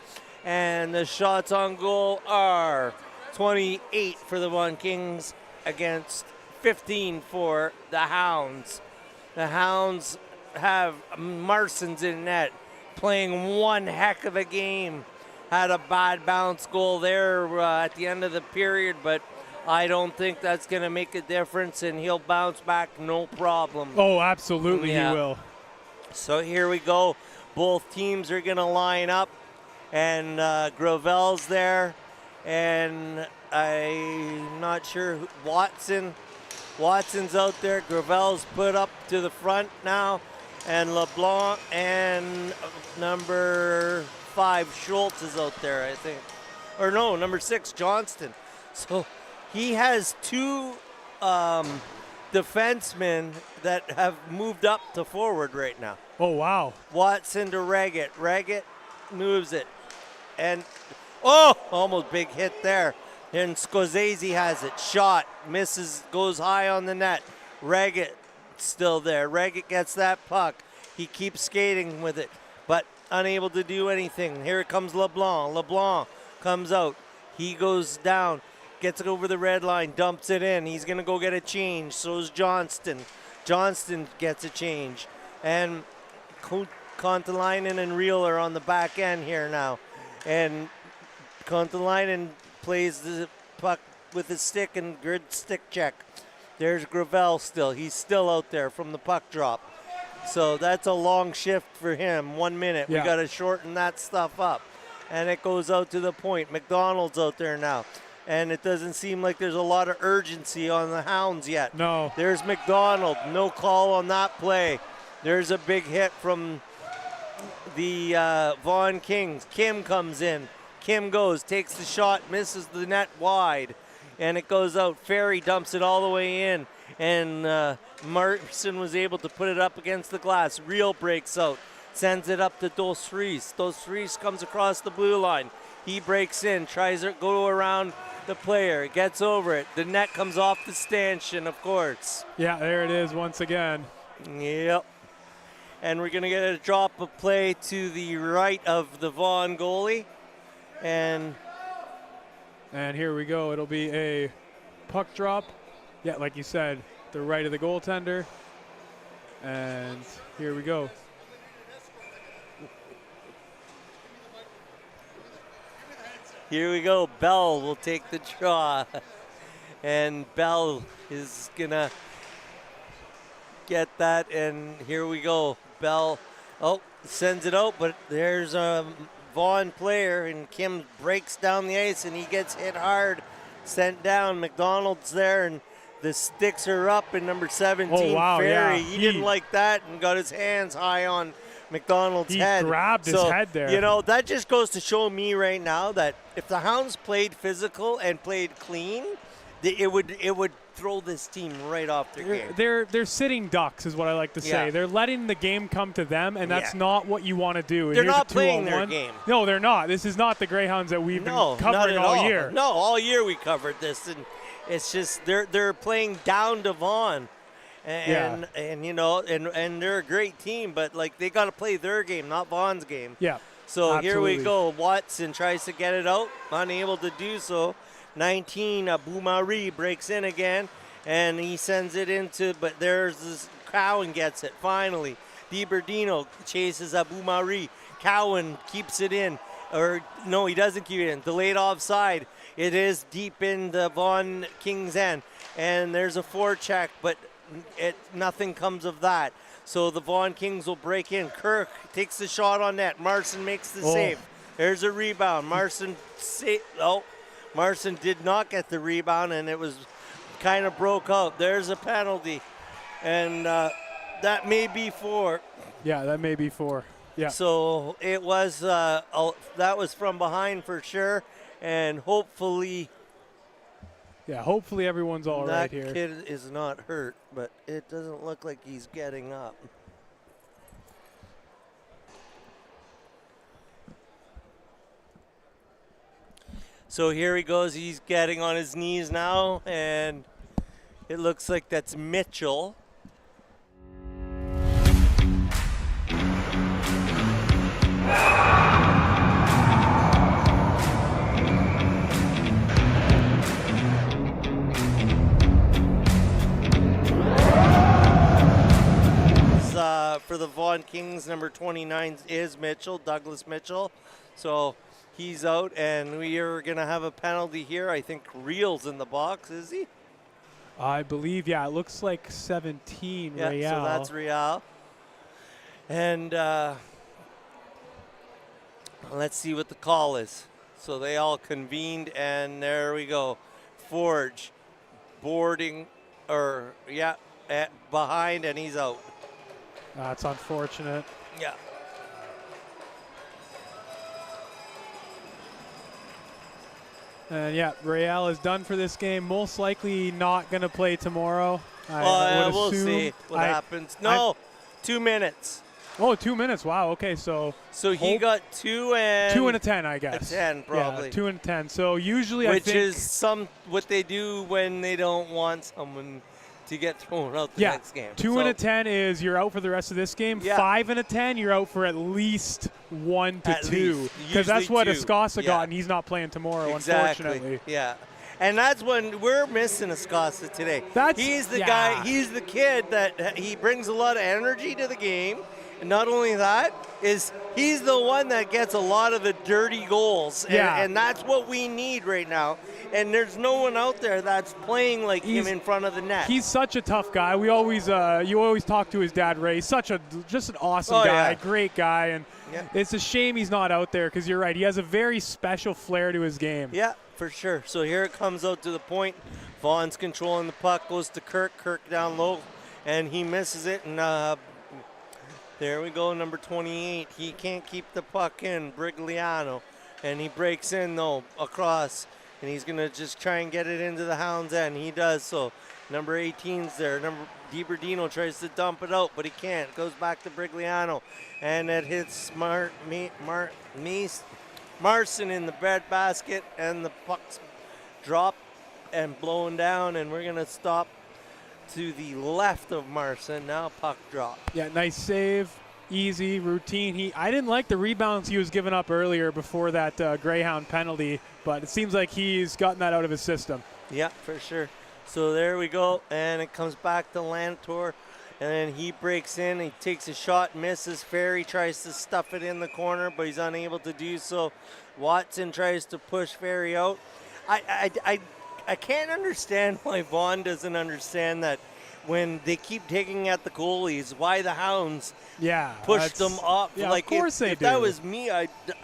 And the shots on goal are 28 for the Vaughan Kings against 15 for the Hounds. The Hounds have Marsons in net, playing one heck of a game. Had a bad bounce goal there at the end of the period, but I don't think that's going to make a difference, and he'll bounce back no problem. Oh, absolutely he will. So here we go. Both teams are going to line up, and Gravel's there, and I'm not sure Watson's out there. Gravel's put up to the front now, and LeBlanc and number 5 Schultz is out there, I think. Or no, number 6 Johnston. So he has 2 defensemen that have moved up to forward right now. Oh, wow. Watson to Reggett. Reggett moves it. And, almost big hit there. And Scorsese has it. Shot. Misses. Goes high on the net. Reggett still there. Reggett gets that puck. He keeps skating with it, but unable to do anything. Here comes LeBlanc. LeBlanc comes out. He goes down. Gets it over the red line. Dumps it in. He's going to go get a change. So is Johnston. Johnston gets a change. And Kontalainen and Reel are on the back end here now. And Kontalainen plays the puck with his stick and good stick check. There's Gravel still. He's still out there from the puck drop. So that's a long shift for him. 1 minute. Yeah. We got to shorten that stuff up. And it goes out to the point. McDonald's out there now. And it doesn't seem like there's a lot of urgency on the Hounds yet. No. There's McDonald. No call on that play. There's a big hit from the Vaughan Kings. Kim comes in. Kim goes, takes the shot, misses the net wide, and it goes out. Ferry dumps it all the way in, and Martin was able to put it up against the glass. Reel breaks out, sends it up to Dos Reis. Dos Reis comes across the blue line. He breaks in, tries to go around the player, gets over it. The net comes off the stanchion, of course. Yeah, there it is once again. Yep. And we're going to get a drop of play to the right of the Vaughan goalie. And here we go. It'll be a puck drop. Yeah, like you said, the right of the goaltender. And here we go. Here we go. Bell will take the draw. And Bell is going to get that. And here we go. Bell, sends it out, but there's a Vaughan player, and Kim breaks down the ice, and he gets hit hard, sent down. McDonald's there, and the sticks are up, and number 17, Ferry, yeah. he didn't like that and got his hands high on McDonald's head. He grabbed his head there. You know, that just goes to show me right now that if the Hounds played physical and played clean, it would throw this team right off their game. They're sitting ducks is what I like to say. Yeah. They're letting the game come to them, and that's not what you want to do. They're not playing their game. No, they're not. This is not the Greyhounds that we've been covering all year. No, all year we covered this, and it's just they're playing down to Vaughan. And you know, and they're a great team, but like they got to play their game, not Vaughan's game. Yeah. So absolutely. Here we go. Watson tries to get it out, unable to do so. 19, Boumari breaks in again, and he sends it into, but there's this, Cowan gets it, finally. DiBerdino chases Boumari. Cowan keeps it in, or no, he doesn't keep it in. Delayed offside. It is deep in the Vaughan Kings end, and there's a forecheck, but nothing comes of that. So the Vaughan Kings will break in. Kirk takes the shot on net. Marson makes the save. There's a rebound. Marson did not get the rebound, and it was kind of broke out. There's a penalty, and that may be 4. Yeah, that may be 4. Yeah. So it was that was from behind for sure, and hopefully Yeah, hopefully everyone's all right here. That kid is not hurt, but it doesn't look like he's getting up. So here he goes. He's getting on his knees now, and it looks like that's Mitchell. For the Vaughan Kings, number 29 is Mitchell, Douglas Mitchell. So he's out, and we are going to have a penalty here. I think Real's in the box, is he? I believe, yeah, it looks like 17, Yeah, Real. so that's Real. And let's see what the call is. So they all convened, and there we go. Forge boarding, or yeah, behind, and he's out. That's unfortunate. Yeah. And yeah, Real is done for this game. Most likely not going to play tomorrow. I would we'll assume. see what happens. No, 2 minutes. Oh, 2 minutes. Wow. Okay, so he got 2 and 2 and a 10, I guess. A 10 probably. Yeah, 2 and a 10. So usually, which I think, is what they do when they don't want someone to get thrown out the next game. 2 and a 10 is you're out for the rest of this game. Yeah. 5 and a 10, you're out for at least 1 to 2. Because that's what 2. Escasa got, and he's not playing tomorrow, unfortunately. Yeah. And that's when we're missing Escasa today. He's the guy, he's the kid that he brings a lot of energy to the game. And not only that, he's the one that gets a lot of the dirty goals. And that's what we need right now. And there's no one out there that's playing like him in front of the net. He's such a tough guy. We always, you always talk to his dad, Ray. He's just an awesome guy, great guy. And it's a shame he's not out there because you're right. He has a very special flair to his game. Yeah, for sure. So here it comes out to the point. Vaughan's controlling the puck, goes to Kirk. Kirk down low, and he misses it. And there we go, number 28. He can't keep the puck in, Brigliano. And he breaks in, though, across. And he's going to just try and get it into the Hounds' end. He does so. Number 18's there. DiBerdino tries to dump it out, but he can't. Goes back to Brigliano. And it hits Marson in the breadbasket. And the puck's dropped and blown down. And we're going to stop to the left of Marson. Now puck drop. Yeah, nice save. Easy, routine. I didn't like the rebounds he was giving up earlier before that Greyhound penalty, but it seems like he's gotten that out of his system. Yeah, for sure. So there we go, and it comes back to Lantor, and then he breaks in. He takes a shot, misses. Ferry tries to stuff it in the corner, but he's unable to do so. Watson tries to push Ferry out. I can't understand why Vaughan doesn't understand that when they keep taking at the goalies, why the Hounds push them up. Yeah, like of course if do. That was me,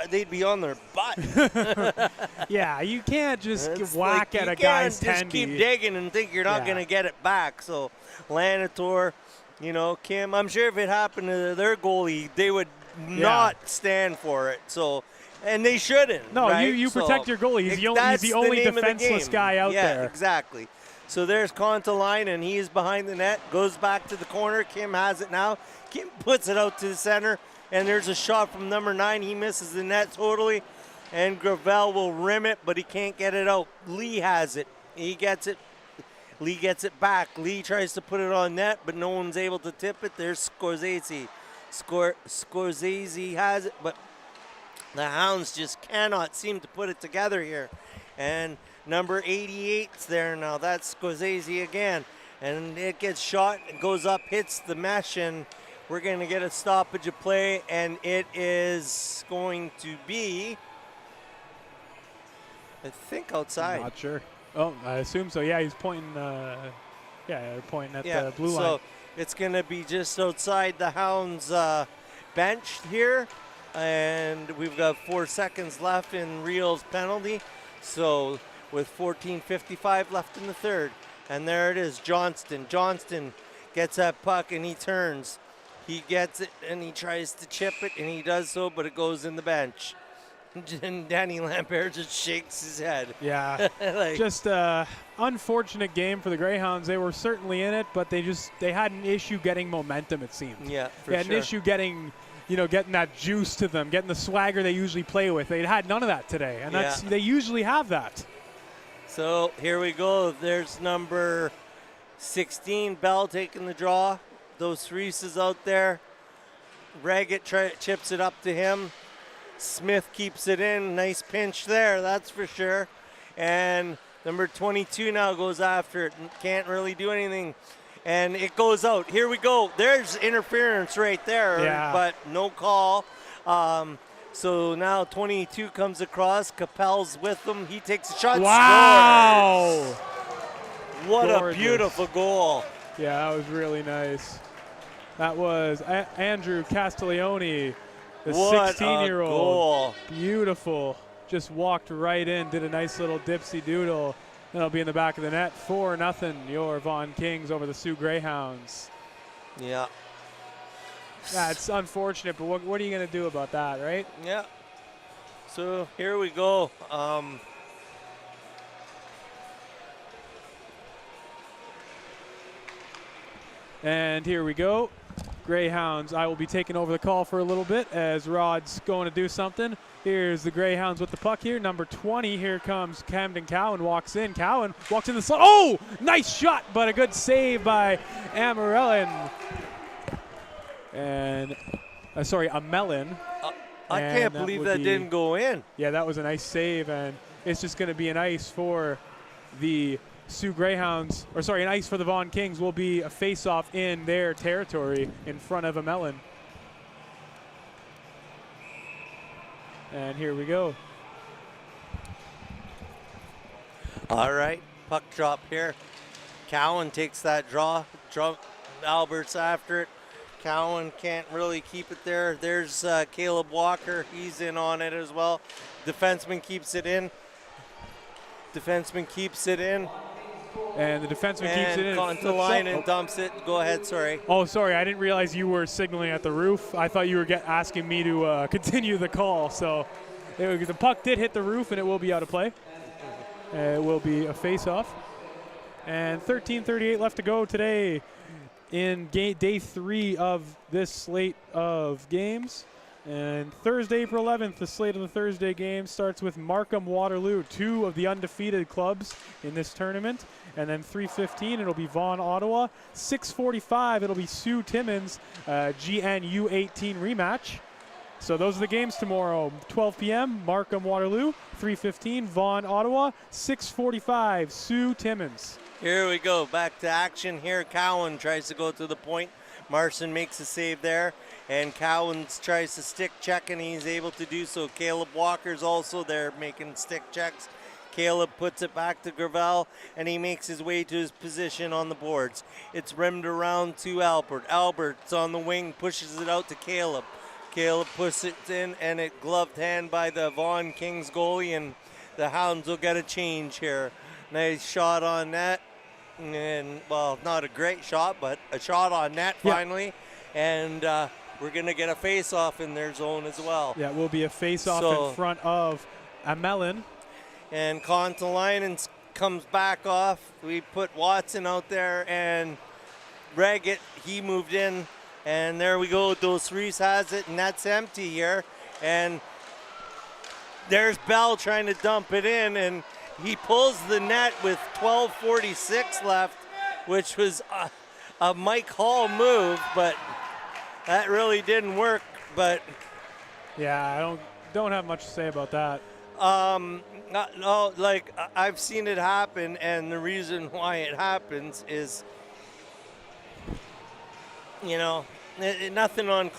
they'd be on their butt. Yeah, you can't just whack at a guy's tendy. You can't just keep digging and think you're not going to get it back. So Lanitor, Kim, I'm sure if it happened to their goalie, they would not stand for it. So, and they shouldn't. No, right? you protect your goalie. He's the only defenseless guy out there. Yeah, exactly. So there's Contaline, and he's behind the net, goes back to the corner. Kim has it now. Kim puts it out to the center, and there's a shot from number 9. He misses the net totally, and Gravel will rim it, but he can't get it out. Lee has it. He gets it. Lee gets it back. Lee tries to put it on net, but no one's able to tip it. There's Scorsese. Scorsese has it, but the Hounds just cannot seem to put it together here. And number 88's there now. That's Scorsese again. And it gets shot, it goes up, hits the mesh, and we're going to get a stoppage of play, and it is going to be, I think, outside. I'm not sure. Oh, I assume so. Yeah, he's pointing. Pointing at the blue line. So it's going to be just outside the Hounds' bench here, and we've got 4 seconds left in Real's penalty. So with 14:55 left in the third, and there it is, Johnston. Johnston gets that puck and he turns. He gets it and he tries to chip it, and he does so, but it goes in the bench. And Danny Lambert just shakes his head. Yeah, Like, just unfortunate game for the Greyhounds. They were certainly in it, but they had an issue getting momentum, it seemed. yeah, for They had sure. an issue getting that juice to them, getting the swagger they usually play with. They had none of that today, and they usually have that. So here we go. There's number 16, Bell taking the draw. Those Reese is out there. Raggett chips it up to him. Smith keeps it in. Nice pinch there, that's for sure. And number 22 now goes after it. Can't really do anything. And it goes out. Here we go. There's interference right there, but no call. So now 22 comes across. Capel's with him. He takes a shot. Wow! Scores. What Gorgeous. a beautiful goal. Yeah, that was really nice. That was Andrew Castiglione, the 16-year-old. Goal. Beautiful. Just walked right in, did a nice little dipsy doodle. That'll be in the back of the net. 4-0, your Vaughan Kings over the Sioux Greyhounds. Yeah. Yeah, it's unfortunate, but what are you going to do about that, right? Yeah. So here we go. And here we go. Greyhounds, I will be taking over the call for a little bit as Rod's going to do something. Here's the Greyhounds with the puck here. Number 20, here comes Camden Cowan, walks in. Cowan walks in the slot. Oh, nice shot, but a good save by Amelin. And, Amelin. I can't believe that didn't go in. Yeah, that was a nice save, and it's just going to be an ice for the Sioux Greyhounds, an ice for the Vaughan Kings will be a face-off in their territory in front of Amelin. And here we go. All right, puck drop here. Cowan takes that draw. Albert's after it. Cowan can't really keep it there. There's Caleb Walker. He's in on it as well. Defenseman keeps it in. And the defenseman keeps it in. On the line and dumps it. Go ahead, sorry. Oh, sorry, I didn't realize you were signaling at the roof. I thought you were asking me to continue the call. So the puck did hit the roof, and it will be out of play. It will be a face-off. And 13:38 left to go today in day 3 of this slate of games. And Thursday, April 11th, the slate of the Thursday game starts with Markham Waterloo, 2 of the undefeated clubs in this tournament. And then 3:15, it'll be Vaughan Ottawa. 6:45, it'll be Sioux Timmins GN U18 rematch. So those are the games tomorrow. 12 p.m., Markham Waterloo. 3:15, Vaughan Ottawa. 6:45, Sioux Timmins. Here we go, back to action here. Cowan tries to go to the point. Marson makes a save there, and Cowan tries to stick check, and he's able to do so. Caleb Walker's also there making stick checks. Caleb puts it back to Gravel, and he makes his way to his position on the boards. It's rimmed around to Albert. Albert's on the wing, pushes it out to Caleb. Caleb puts it in, and it gloved hand by the Vaughan Kings goalie, and the Hounds will get a change here. Nice shot on net. And, well, not a great shot, but a shot on net finally. And we're going to get a face-off in their zone as well. Yeah, it will be a face-off in front of Amelin. And Kontalainen comes back off. We put Watson out there, and Raggett, he moved in. And there we go. Dos Reese has it, and that's empty here. And there's Bell trying to dump it in, and he pulls the net with 12:46 left, which was a Mike Hall move, but that really didn't work. But yeah, I don't have much to say about that. I've seen it happen, and the reason why it happens is, nothing on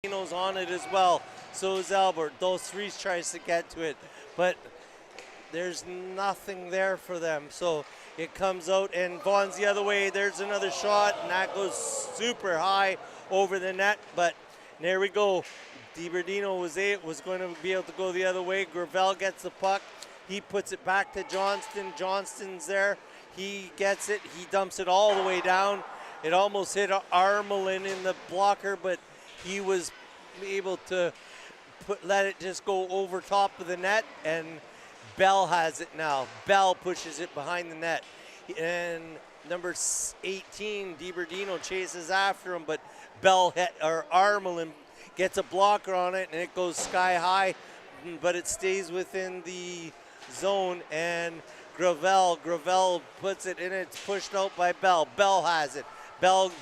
Dino's on it as well. So is Albert. Those three tries to get to it, but there's nothing there for them. So it comes out, and Vaughan's the other way. There's another shot, and that goes super high over the net. But there we go. DiBerdino was going to be able to go the other way. Gravel gets the puck. He puts it back to Johnston. Johnston's there. He gets it. He dumps it all the way down. It almost hit Armelin in the blocker, but he was able to let it just go over top of the net, and Bell has it now. Bell pushes it behind the net. And number 18, DiBerdino, chases after him, but Armelin gets a blocker on it, and it goes sky high, but it stays within the zone, and Gravel puts it in, it's pushed out by Bell. Bell has it. Bell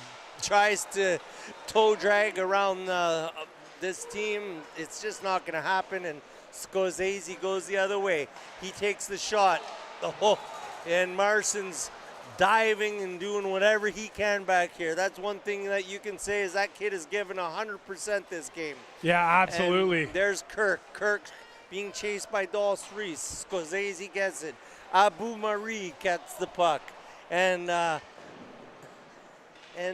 tries to toe drag around this team. It's just not going to happen, and Scorsese goes the other way. He takes the shot, and Marson's diving and doing whatever he can back here. That's one thing that you can say is that kid is given 100% this game. Yeah, absolutely. And there's Kirk. Kirk being chased by Dos Reese. Scorsese gets it. Abu Marie gets the puck. And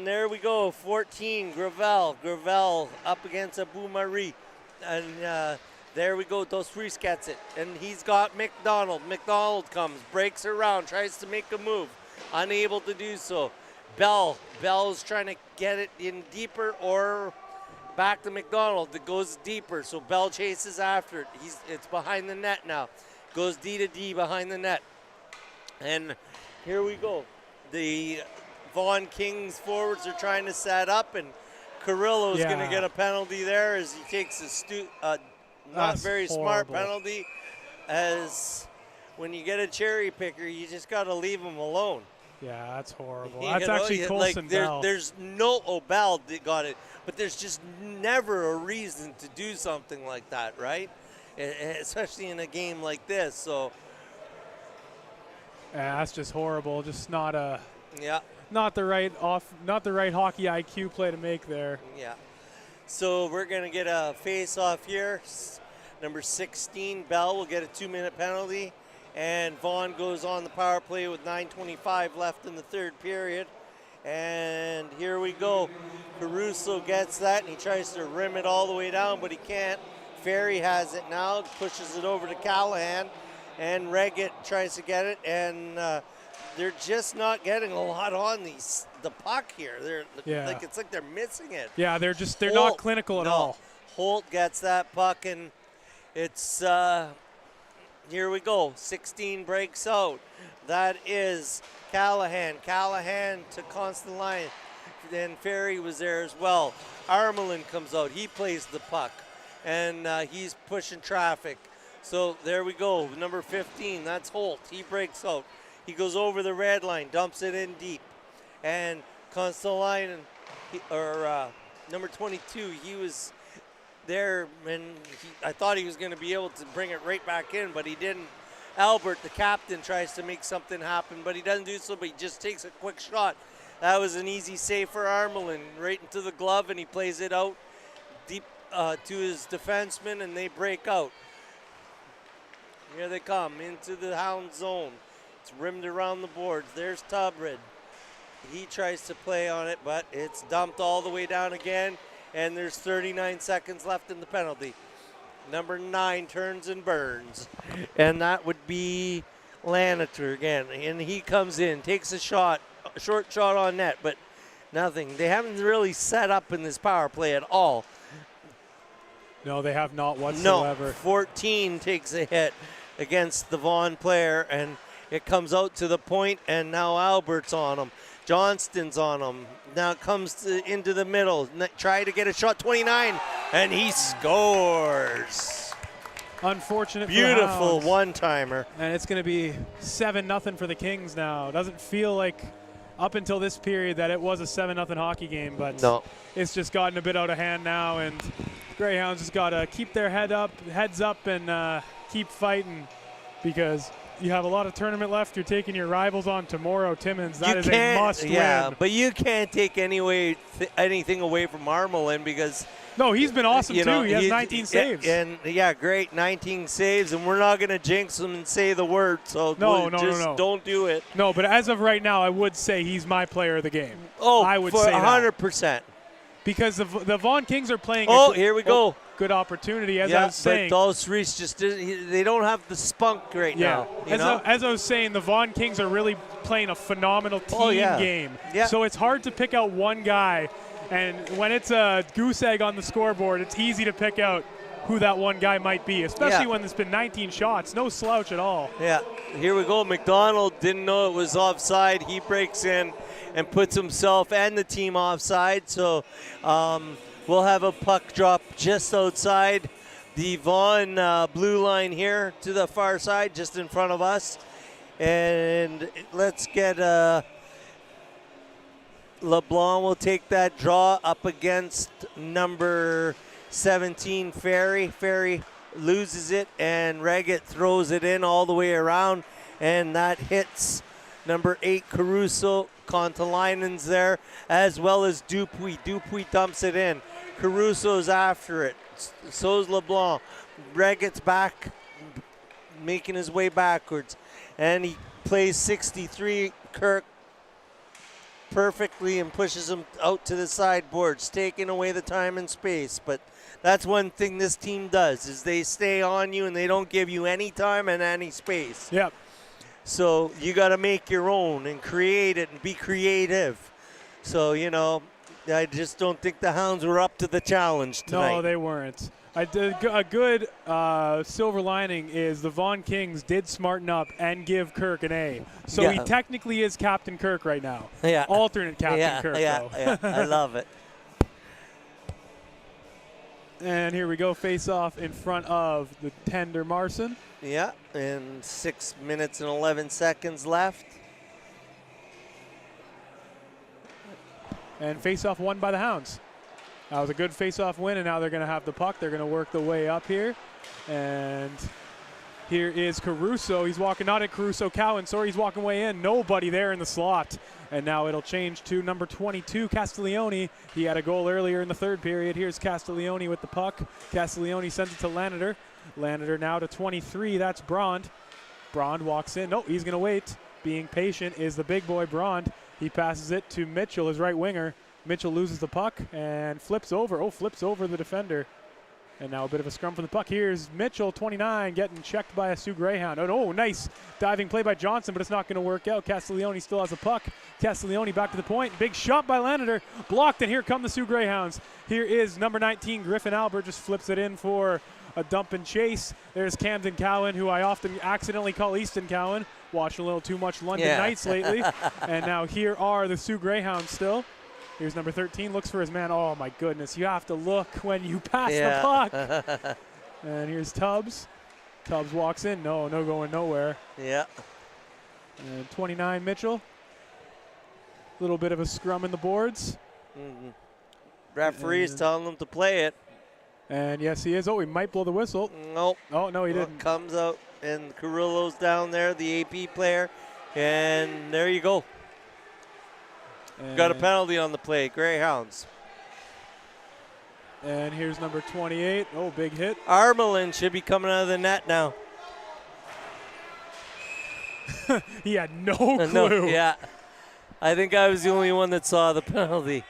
there we go, 14, Gravel. Gravel up against Abu Marie. And there we go, Dos Reese gets it. And he's got McDonald. McDonald comes, breaks around, tries to make a move. Unable to do so. Bell's trying to get it in deeper or back to McDonald. It goes deeper, so Bell chases after it. It's behind the net now. Goes D to D behind the net. And here we go. The Vaughan Kings forwards are trying to set up, and Carrillo's going to get a penalty there as he takes a not very smart penalty. As when you get a cherry picker, you just got to leave him alone. Yeah, that's horrible. That's actually Colson Bell. There's no Bell got it, but there's just never a reason to do something like that, right? Especially in a game like this. So yeah, that's just horrible. Just not the right hockey IQ play to make there. Yeah. So we're gonna get a face-off here. Number 16, Bell, will get a 2-minute penalty. And Vaughan goes on the power play with 9:25 left in the third period. And here we go. Caruso gets that, and he tries to rim it all the way down, but he can't. Ferry has it now, pushes it over to Callahan, and Reggett tries to get it, and they're just not getting a lot on the puck here. It's like they're missing it. Yeah, they're not clinical at all. Holt gets that puck, and it's here we go. 16 breaks out. That is Callahan. Callahan to Constantine. Then Ferry was there as well. Armelin comes out. He plays the puck, and he's pushing traffic. So there we go. Number 15, that's Holt. He breaks out. He goes over the red line, dumps it in deep. And Constantine, number 22, he was there, and I thought he was going to be able to bring it right back in, but he didn't. Albert, the captain, tries to make something happen, but he doesn't do so, but he just takes a quick shot. That was an easy save for Armelin, right into the glove, and he plays it out deep to his defenseman, and they break out. Here they come into the Hound zone. It's rimmed around the boards. There's Tubred. He tries to play on it, but it's dumped all the way down again, and there's 39 seconds left in the penalty. Number 9 turns and burns, and that would be Lanitor again, and he comes in, takes a short shot on net, but nothing. They haven't really set up in this power play at all. No, they have not whatsoever. No, 14 takes a hit against the Vaughan player, and it comes out to the point, and now Albert's on him. Johnston's on him. Now it comes into the middle. Try to get a shot, 29, and he scores. Unfortunate. Beautiful one-timer. And it's going to be 7-0 for the Kings now. Doesn't feel like up until this period that it was a 7-0 hockey game, but it's just gotten a bit out of hand now, and Greyhounds just got to keep their heads up and keep fighting, because you have a lot of tournament left. You're taking your rivals on tomorrow, Timmins. That is a must win. Yeah, but you can't take anything away from Armelin, because No, he's been awesome, You know, too. He has 19 saves. And yeah, great, 19 saves, and we're not going to jinx him and say the word, so No. don't do it. No, but as of right now, I would say he's my player of the game. Oh, I would for say 100%. Because the Vaughan Kings are playing here we go. Good opportunity, as Yeah, I was saying. but those Reese just they don't have the spunk right now. You know? As I was saying, the Vaughan Kings are really playing a phenomenal team game. Yeah. So it's hard to pick out one guy. And when it's a goose egg on the scoreboard, it's easy to pick out who that one guy might be, especially when there's been 19 shots. No slouch at all. Yeah, here we go. McDonald didn't know it was offside. He breaks in and puts himself and the team offside. So we'll have a puck drop just outside the Vaughan blue line here to the far side, just in front of us. And let's get LeBlanc will take that draw up against number 17, Ferry. Ferry loses it, and Reggett throws it in all the way around, and that hits number 8, Caruso. Kontalainen's there, as well as Dupuis. Dupuis dumps it in. Caruso's after it. So's LeBlanc. Reggett's back, making his way backwards, and he plays 63, Kirk, perfectly and pushes him out to the sideboards, taking away the time and space. But that's one thing this team does, is they stay on you and they don't give you any time and any space. Yep. So you got to make your own and create it and be creative. So, you know, I just don't think the Hounds were up to the challenge tonight. No, they weren't. A good silver lining is the Vaughan Kings did smarten up and give Kirk an A. So he technically is Captain Kirk right now. Yeah. Alternate Captain Kirk, though. Yeah, I love it. And here we go, face off in front of the tender Marson. Yeah, and 6 minutes and 11 seconds left. And face off won by the Hounds. That was a good face-off win, and now they're going to have the puck. They're going to work the way up here. And here is Caruso. He's walking, not at Caruso, Cowan, sorry, he's walking way in. Nobody there in the slot. And now it'll change to number 22, Castiglione. He had a goal earlier in the third period. Here's Castiglione with the puck. Castiglione sends it to Lanader. Lanader now to 23, that's Brond. Brond walks in. No, he's going to wait. Being patient is the big boy, Brond. He passes it to Mitchell, his right winger. Mitchell loses the puck and flips over. Oh, flips over the defender. And now a bit of a scrum for the puck. Here's Mitchell, 29, getting checked by a Sioux Greyhound. Oh, no, nice diving play by Johnson, but it's not going to work out. Castiglione still has a puck. Castiglione back to the point. Big shot by Lanader. Blocked, and here come the Sioux Greyhounds. Here is number 19, Griffin Albert, just flips it in for a dump and chase. There's Camden Cowan, who I often accidentally call Easton Cowan. Watching a little too much London Knights lately. And now here are the Sioux Greyhounds still. Here's number 13, looks for his man. Oh, my goodness. You have to look when you pass the puck. And here's Tubbs. Tubbs walks in. No going nowhere. Yeah. And 29, Mitchell. A little bit of a scrum in the boards. Mm-hmm. Referee's telling them to play it. And yes, he is. Oh, he might blow the whistle. Nope. Oh, no, he didn't. Comes out, and Carrillo's down there, the AP player. And there you go. And got a penalty on the play, Greyhounds. And here's number 28. Oh, big hit. Armelin should be coming out of the net now. He had no clue. No, yeah. I think I was the only one that saw the penalty.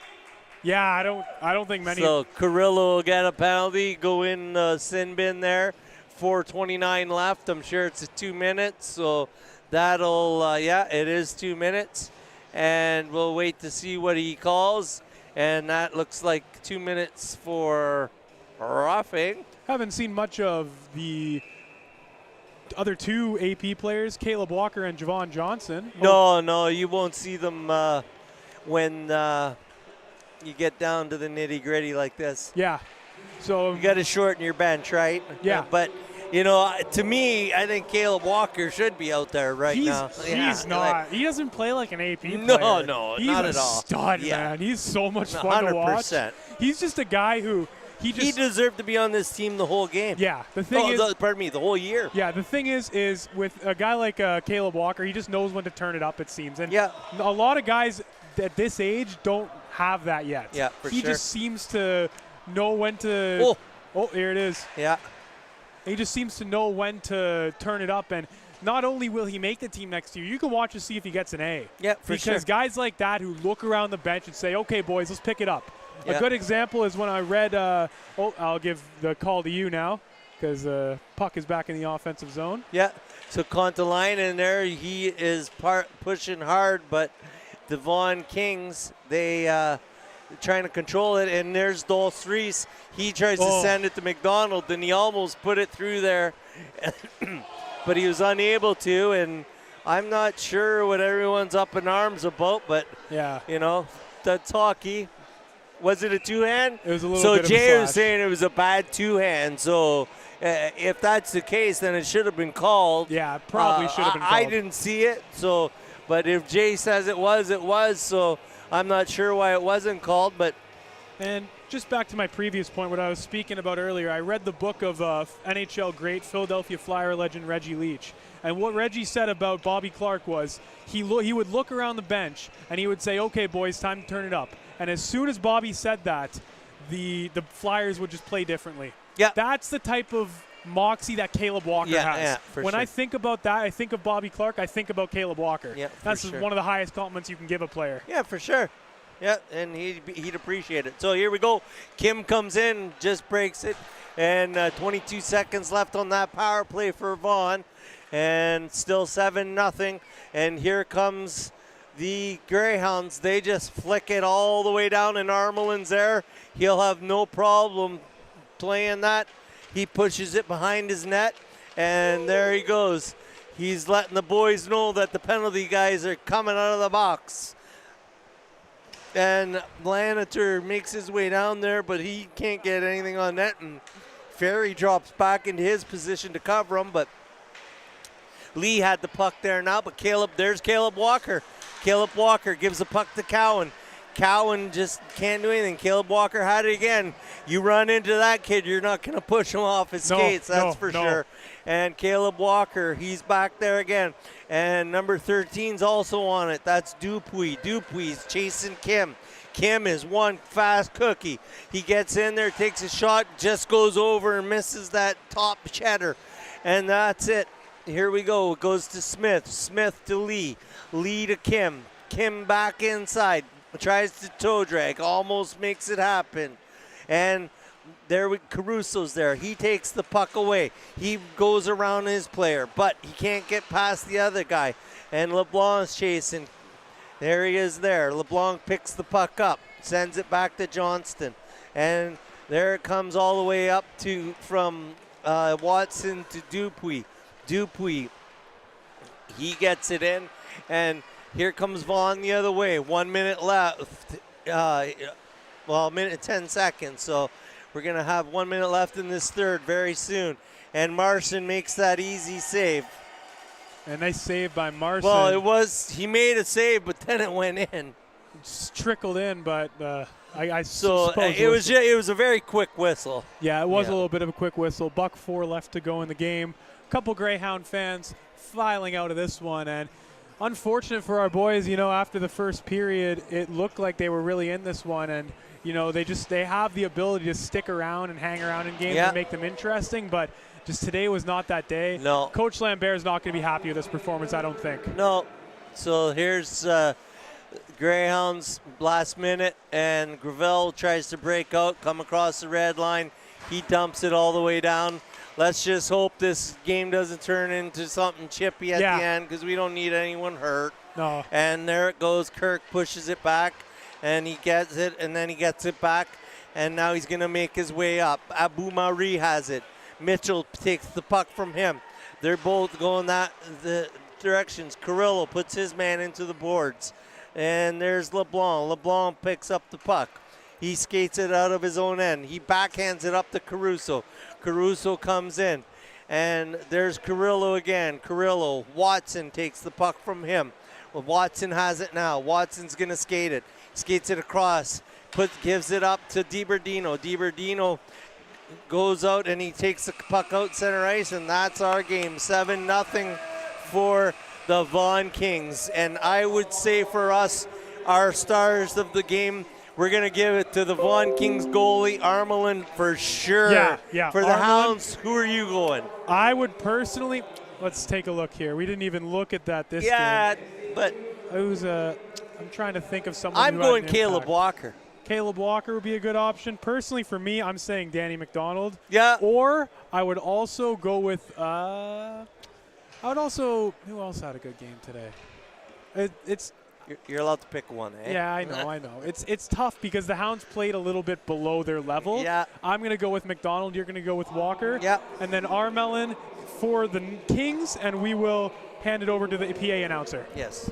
Yeah, I don't think many. So Carrillo will get a penalty, go in sin bin there. 4:29 left. I'm sure it's 2 minutes. So that'll, it is 2 minutes. And we'll wait to see what he calls. And that looks like 2 minutes for roughing. Haven't seen much of the other two AP players, Caleb Walker and Javon Johnson. No, you won't see them when you get down to the nitty-gritty like this. Yeah. So you got to shorten your bench, right? Yeah. But, you know, to me, I think Caleb Walker should be out there now. He's not. Like, he doesn't play like an AP player. No, he's not at all. He's a stud, man. He's so much fun 100%. To watch. He's just a guy who he deserved to be on this team the whole game. Yeah. The thing is, the whole year. Yeah. The thing is with a guy like Caleb Walker, he just knows when to turn it up. It seems, and a lot of guys at this age don't have that yet. Yeah, for sure. He just seems to know when to. Oh, here it is. Yeah. He just seems to know when to turn it up, and not only will he make the team next year, you can watch to see if he gets an A. Yeah, for sure. Because guys like that who look around the bench and say, okay, boys, let's pick it up. Yeah. A good example is when I read, I'll give the call to you now because puck is back in the offensive zone. Yeah, so Contalainen there, he is pushing hard, but the Vaughan Kings, they trying to control it, and there's Dulce Reese. He tries to send it to McDonald, and he almost put it through there, but he was unable to, and I'm not sure what everyone's up in arms about, but, you know, that's hockey. Was it a two-hand? It was a little so bit Jay of a was saying it was a bad two-hand, so if that's the case, then it should have been called. Yeah, probably should have been called. I didn't see it, so, but if Jay says it was, so I'm not sure why it wasn't called, but. And just back to my previous point, what I was speaking about earlier, I read the book of NHL great Philadelphia Flyer legend Reggie Leach. And what Reggie said about Bobby Clarke was he would look around the bench and he would say, okay, boys, time to turn it up. And as soon as Bobby said that, the Flyers would just play differently. Yeah. That's the type of moxie that Caleb Walker has. Yeah, for when sure. I think about that, I think of Bobby Clarke, I think about Caleb Walker. Yeah, That's sure. one of the highest compliments you can give a player. Yeah, for sure. Yeah, and he'd appreciate it. So here we go. Kim comes in, just breaks it, and 22 seconds left on that power play for Vaughan, and still 7-0. And here comes the Greyhounds. They just flick it all the way down, and Armelin's there. He'll have no problem playing that. He pushes it behind his net, and there he goes. He's letting the boys know that the penalty guys are coming out of the box. And Lanitor makes his way down there, but he can't get anything on net, and Ferry drops back into his position to cover him, but Lee had the puck there now, but there's Caleb Walker. Caleb Walker gives the puck to Cowan. Cowan just can't do anything. Caleb Walker had it again. You run into that kid, you're not going to push him off his skates, that's for sure. And Caleb Walker, he's back there again. And number 13's also on it. That's Dupuis. Dupuy's chasing Kim. Kim is one fast cookie. He gets in there, takes a shot, just goes over and misses that top cheddar. And that's it. Here we go. It goes to Smith. Smith to Lee. Lee to Kim. Kim back inside. Tries to toe drag. Almost makes it happen. And Caruso's there. He takes the puck away. He goes around his player, but he can't get past the other guy. And LeBlanc's chasing. There he is there. LeBlanc picks the puck up, sends it back to Johnston. And there it comes all the way up from Watson to Dupuis. Dupuis, he gets it in, and here comes Vaughan the other way. 1 minute left. A minute and 10 seconds. So we're going to have 1 minute left in this third very soon. And Marson makes that easy save. A nice save by Marson. Well, he made a save, but then it went in. Just trickled in, but I so suppose it was a very quick whistle. Yeah, it was a little bit of a quick whistle. $1:04 left to go in the game. A couple Greyhound fans filing out of this one, and unfortunate for our boys. After the first period, it looked like they were really in this one, and they have the ability to stick around and hang around in games and make them interesting, but just today was not that day. No. Coach Lambert's not going to be happy with this performance, I don't think. No. So here's Greyhounds last minute, and Gravel tries to break out, come across the red line. He dumps it all the way down. Let's just hope this game doesn't turn into something chippy at the end, because we don't need anyone hurt. No. And there it goes. Kirk pushes it back, and he gets it, and then he gets it back, and now he's going to make his way up. Abu Mari has it. Mitchell takes the puck from him. They're both going the directions. Carrillo puts his man into the boards. And there's LeBlanc. LeBlanc picks up the puck. He skates it out of his own end. He backhands it up to Caruso. Caruso comes in. And there's Carrillo again. Carrillo. Watson takes the puck from him. Well, Watson has it now. Watson's going to skate it. Skates it across. Gives it up to DiBerdino. DiBerdino goes out and he takes the puck out center ice, and that's our game. 7-0 for the Vaughan Kings. And I would say for us, our stars of the game We're going to give it to the Vaughan Kings goalie, Armelin, for sure. Yeah. For the Armelin, Hounds, who are you going? I would personally, let's take a look here. We didn't even look at that this game. Yeah, but I'm trying to think of someone I'm who had going an Caleb impact. Walker. Caleb Walker would be a good option. Personally, for me, I'm saying Danny McDonald. Yeah. Or I would also go with, who else had a good game today? You're allowed to pick one, eh? Yeah, I know. It's tough because the Hounds played a little bit below their level. Yeah. I'm going to go with McDonald. You're going to go with Walker. Yeah. And then Armelin for the Kings, and we will hand it over to the PA announcer. Yes.